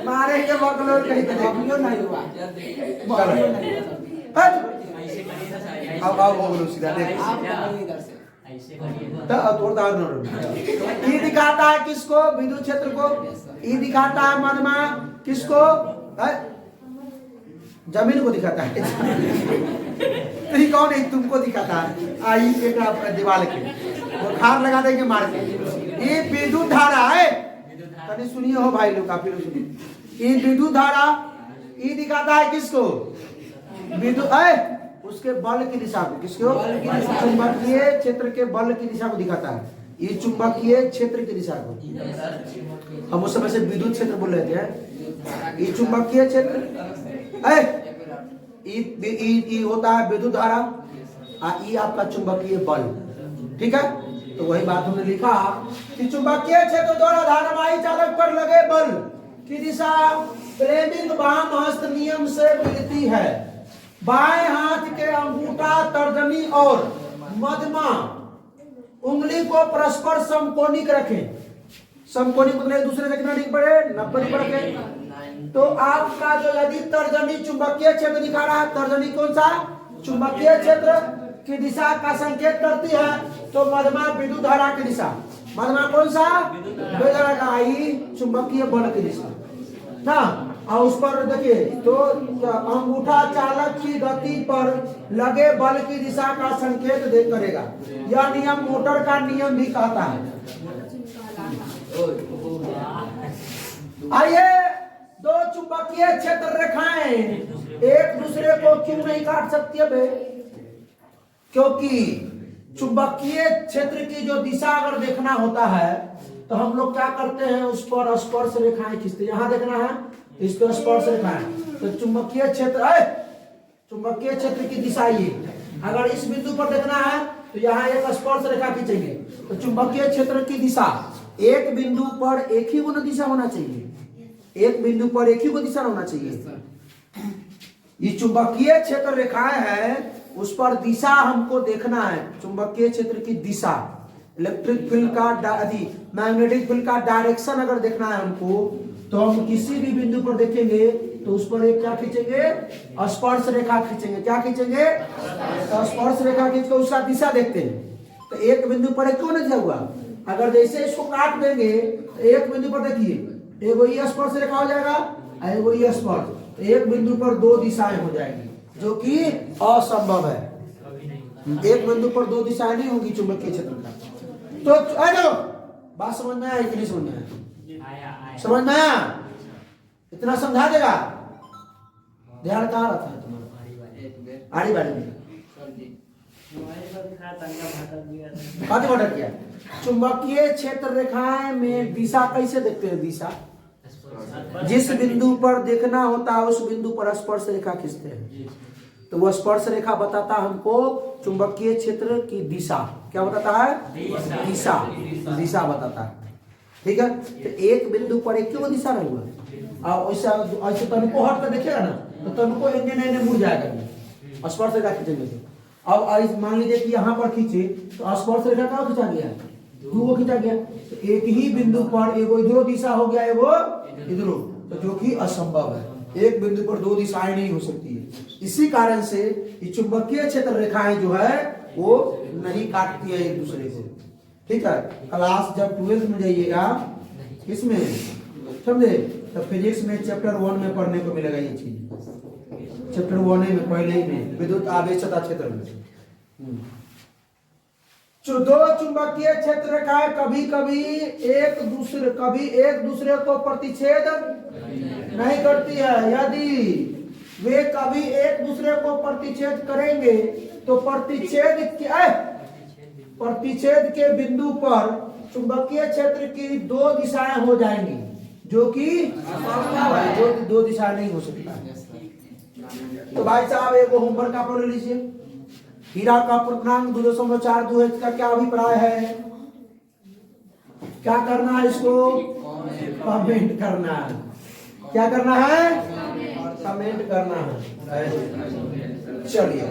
मारे के बकलोर कहीं पे देखियो नहीं हुआ। अब आओ बोलो सीधा देख, तो तोड़ ये दिखाता है किसको? विद्युत क्षेत्र को। ये दिखाता है मध्यमा किसको? जमीन को दिखाता है। नहीं कौन है? तुमको दिखाता है। आई एक दीवार के वो खार लगा देंगे मार के। ये विद्युत धारा है, कभी सुनिए हो भाई लोग, काफी लोग सुनिए। ये विद्युत धारा ये दिखाता है किसको? विद्युत है उसके बल की दिशा को, किसको? चुंबकीय क्षेत्र के बल की दिशा को दिखाता है। ये चुंबकीय क्षेत्र की दिशा को हम उस समय से विद्युत क्षेत्र बोल रहे थे। ये चुंबकीय क्षेत्र ई होता है विद्युत धारा, ई आपका चुंबकीय बल। ठीक है, तो वही बात हमने लिखा कि चुंबकीय क्षेत्र द्वारा धारावाही चालक पर लगे बल की दिशा फ्लेमिंग वाम हस्त नियम से मिलती है। बाएं हाथ के अंगूठा, तर्जनी और मध्यमा उंगली को परस्पर समकोणिक रखें। समकोणिक मतलब एक दूसरे से कितना डिग्री पड़े? 90 डिग्री रखें। तो आपका जो यदि तर्जनी चुंबकीय क्षेत्र दिखा रहा है, तर्जनी कौन सा? चुंबकीय क्षेत्र की दिशा का संकेत करती है, तो मध्यमा विद्युत धारा की दिशा। मध्यमा कौन सा? विद्युत धारा का, आई चुंबकीय बल की दिशा ना। और उस पर देखिए तो अंगूठा चालक की गति पर लगे बल की दिशा का संकेत दे करेगा। यह नियम मोटर का नियम भी कहता है। आइए, दो चुंबकीय क्षेत्र रेखाएं एक दूसरे को क्यों नहीं काट सकती है बे? क्योंकि चुंबकीय क्षेत्र की जो दिशा अगर देखना होता है तो हम लोग क्या करते हैं, उस पर स्पर्श रेखाएं खींचते हैं। यहाँ देखना है, इस पर स्पर्श रेखाएं। तो चुंबकीय क्षेत्र की दिशा ये, अगर इस बिंदु पर देखना है तो यहाँ एक स्पर्श रेखा खींचेंगे। तो चुंबकीय क्षेत्र की दिशा एक बिंदु पर एक ही दिशा होना चाहिए, एक बिंदु पर एक ही दिशा होना चाहिए। ये चुंबकीय क्षेत्र रेखाएं हैं, उस पर दिशा हमको देखना है। चुंबकीय क्षेत्र की दिशा, इलेक्ट्रिक फील्ड का मैग्नेटिक फील्ड का डायरेक्शन अगर देखना है हमको, तो हम किसी भी बिंदु पर देखेंगे तो उस पर एक क्या खींचेंगे, स्पर्श रेखा खींचेंगे। क्या खींचेंगे, स्पर्श रेखा खींच के उसका दिशा देखते हैं। तो एक बिंदु पर क्यों नहीं हुआ, अगर जैसे इसको काट देंगे तो एक बिंदु पर देखिए एगो ये स्पर्श रेखा हो जाएगा, एगो ये स्पर्श, तो एक बिंदु पर दो दिशाएं हो जाएगी, जो कि असंभव है। एक बिंदु पर दो दिशाएं नहीं होगी चुंबकीय क्षेत्र का। तो देखो बात समझ में आया कि नहीं समझ में आया? समझ में आया? इतना समझा देगा? ध्यान कहाँ रहता है तुम्हारा? आड़ी बाड़ी में बात भटक गया। चुंबकीय क्षेत्र रेखाएं में दिशा कैसे देखते हैं? दिशा जिस बिंदु पर देखना होता है उस बिंदु पर स्पर्श रेखा खींचते हैं, तो वह स्पर्श रेखा बताता है हमको चुंबकीय क्षेत्र की दिशा। क्या बताता है? दिशा, दिशा बताता है। ठीक है, तो एक बिंदु पर एक क्यों दिशा रहेगा, और ऐसे तनको हट कर देखिएगा ना तो तनको एने मुड़ जाएगा स्पर्श रेखा खींचेंगे तो। अब मान लीजिए कि यहाँ पर खींचे तो स्पर्श रेखा कहाँ खींचा गया है, दो खींचा गया, तो एक ही बिंदु पर एगो इधरो दिशा हो गया, एगो इधरो, तो जो कि असंभव है। एक बिंदु पर दो दिशाएं नहीं हो सकती है। इसी कारण से ये चुंबकीय क्षेत्र रेखाएं जो है वो नहीं काटती है एक दूसरे को। ठीक है, क्लास जब 12th में जाइएगा, किसमें समझे, तो फिजिक्स में चैप्टर 1 में पढ़ने को मिलेगा ये चीज। चैप्टर 1 में पहले ही में विद्युत आवेशता क्षेत्र में दो चुंबकीय क्षेत्र रेखाएं कभी एक दूसरे को प्रतिच्छेद नहीं करती है। यदि वे कभी एक दूसरे को प्रतिच्छेद करेंगे तो प्रतिच्छेद के बिंदु पर चुंबकीय क्षेत्र की दो दिशाएं हो जाएंगी, जो कि जो दो दिशाएं नहीं हो सकता है। तो भाई साहब एक होमवर्क आप ले लीजिए, हीरा का पूर्णांक 2.42 है, इसका क्या अभिप्राय है? क्या करना है इसको? कमेंट करना है। क्या करना है? कमेंट करना है। चलिए,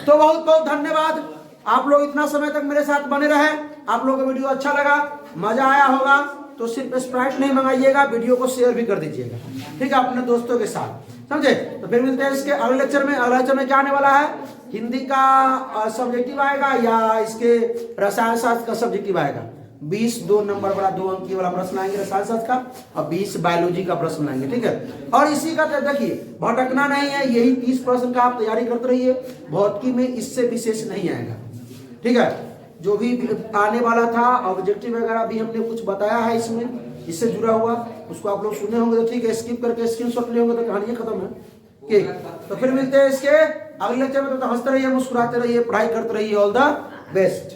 तो बहुत बहुत धन्यवाद। आप लोग इतना समय तक मेरे साथ बने रहे। आप लोगों को वीडियो अच्छा लगा, मजा आया होगा, तो सिर्फ स्प्राइट नहीं मंगाइएगा, वीडियो को शेयर भी कर दीजिएगा। ठीक है, अपने दोस्तों के साथ, समझे? तो फिर मिलते हैं इसके अगले लेक्चर में। अगले लेक्चर में क्या आने वाला है? हिंदी का सब्जेक्टिव आएगा या इसके रसायन शास्त्र का सब्जेक्टिव आएगा। 20 2 नंबर वाला 2 अंक वाला प्रश्न आएंगे रसायन शास्त्र का, और 20 बायोलॉजी का प्रश्न आएंगे। ठीक है, और इसी का देखिए भटकना नहीं है, यही 30 प्रश्न का आप तैयारी करते रहिए। भौतिकी में इससे विशेष नहीं आएगा। ठीक है, जो भी आने वाला था ऑब्जेक्टिव वगैरह भी हमने कुछ बताया है इसमें, इससे जुड़ा हुआ, उसको आप लोग सुने होंगे तो ठीक है, स्किप करके स्क्रीनशॉट ले होंगे तो कहानी खत्म है। ठीक, तो फिर मिलते हैं इसके अगले लेक्चर में। तो हंसते रहिए, मुस्कुराते रहिए, पढ़ाई करते रहिए। All the best.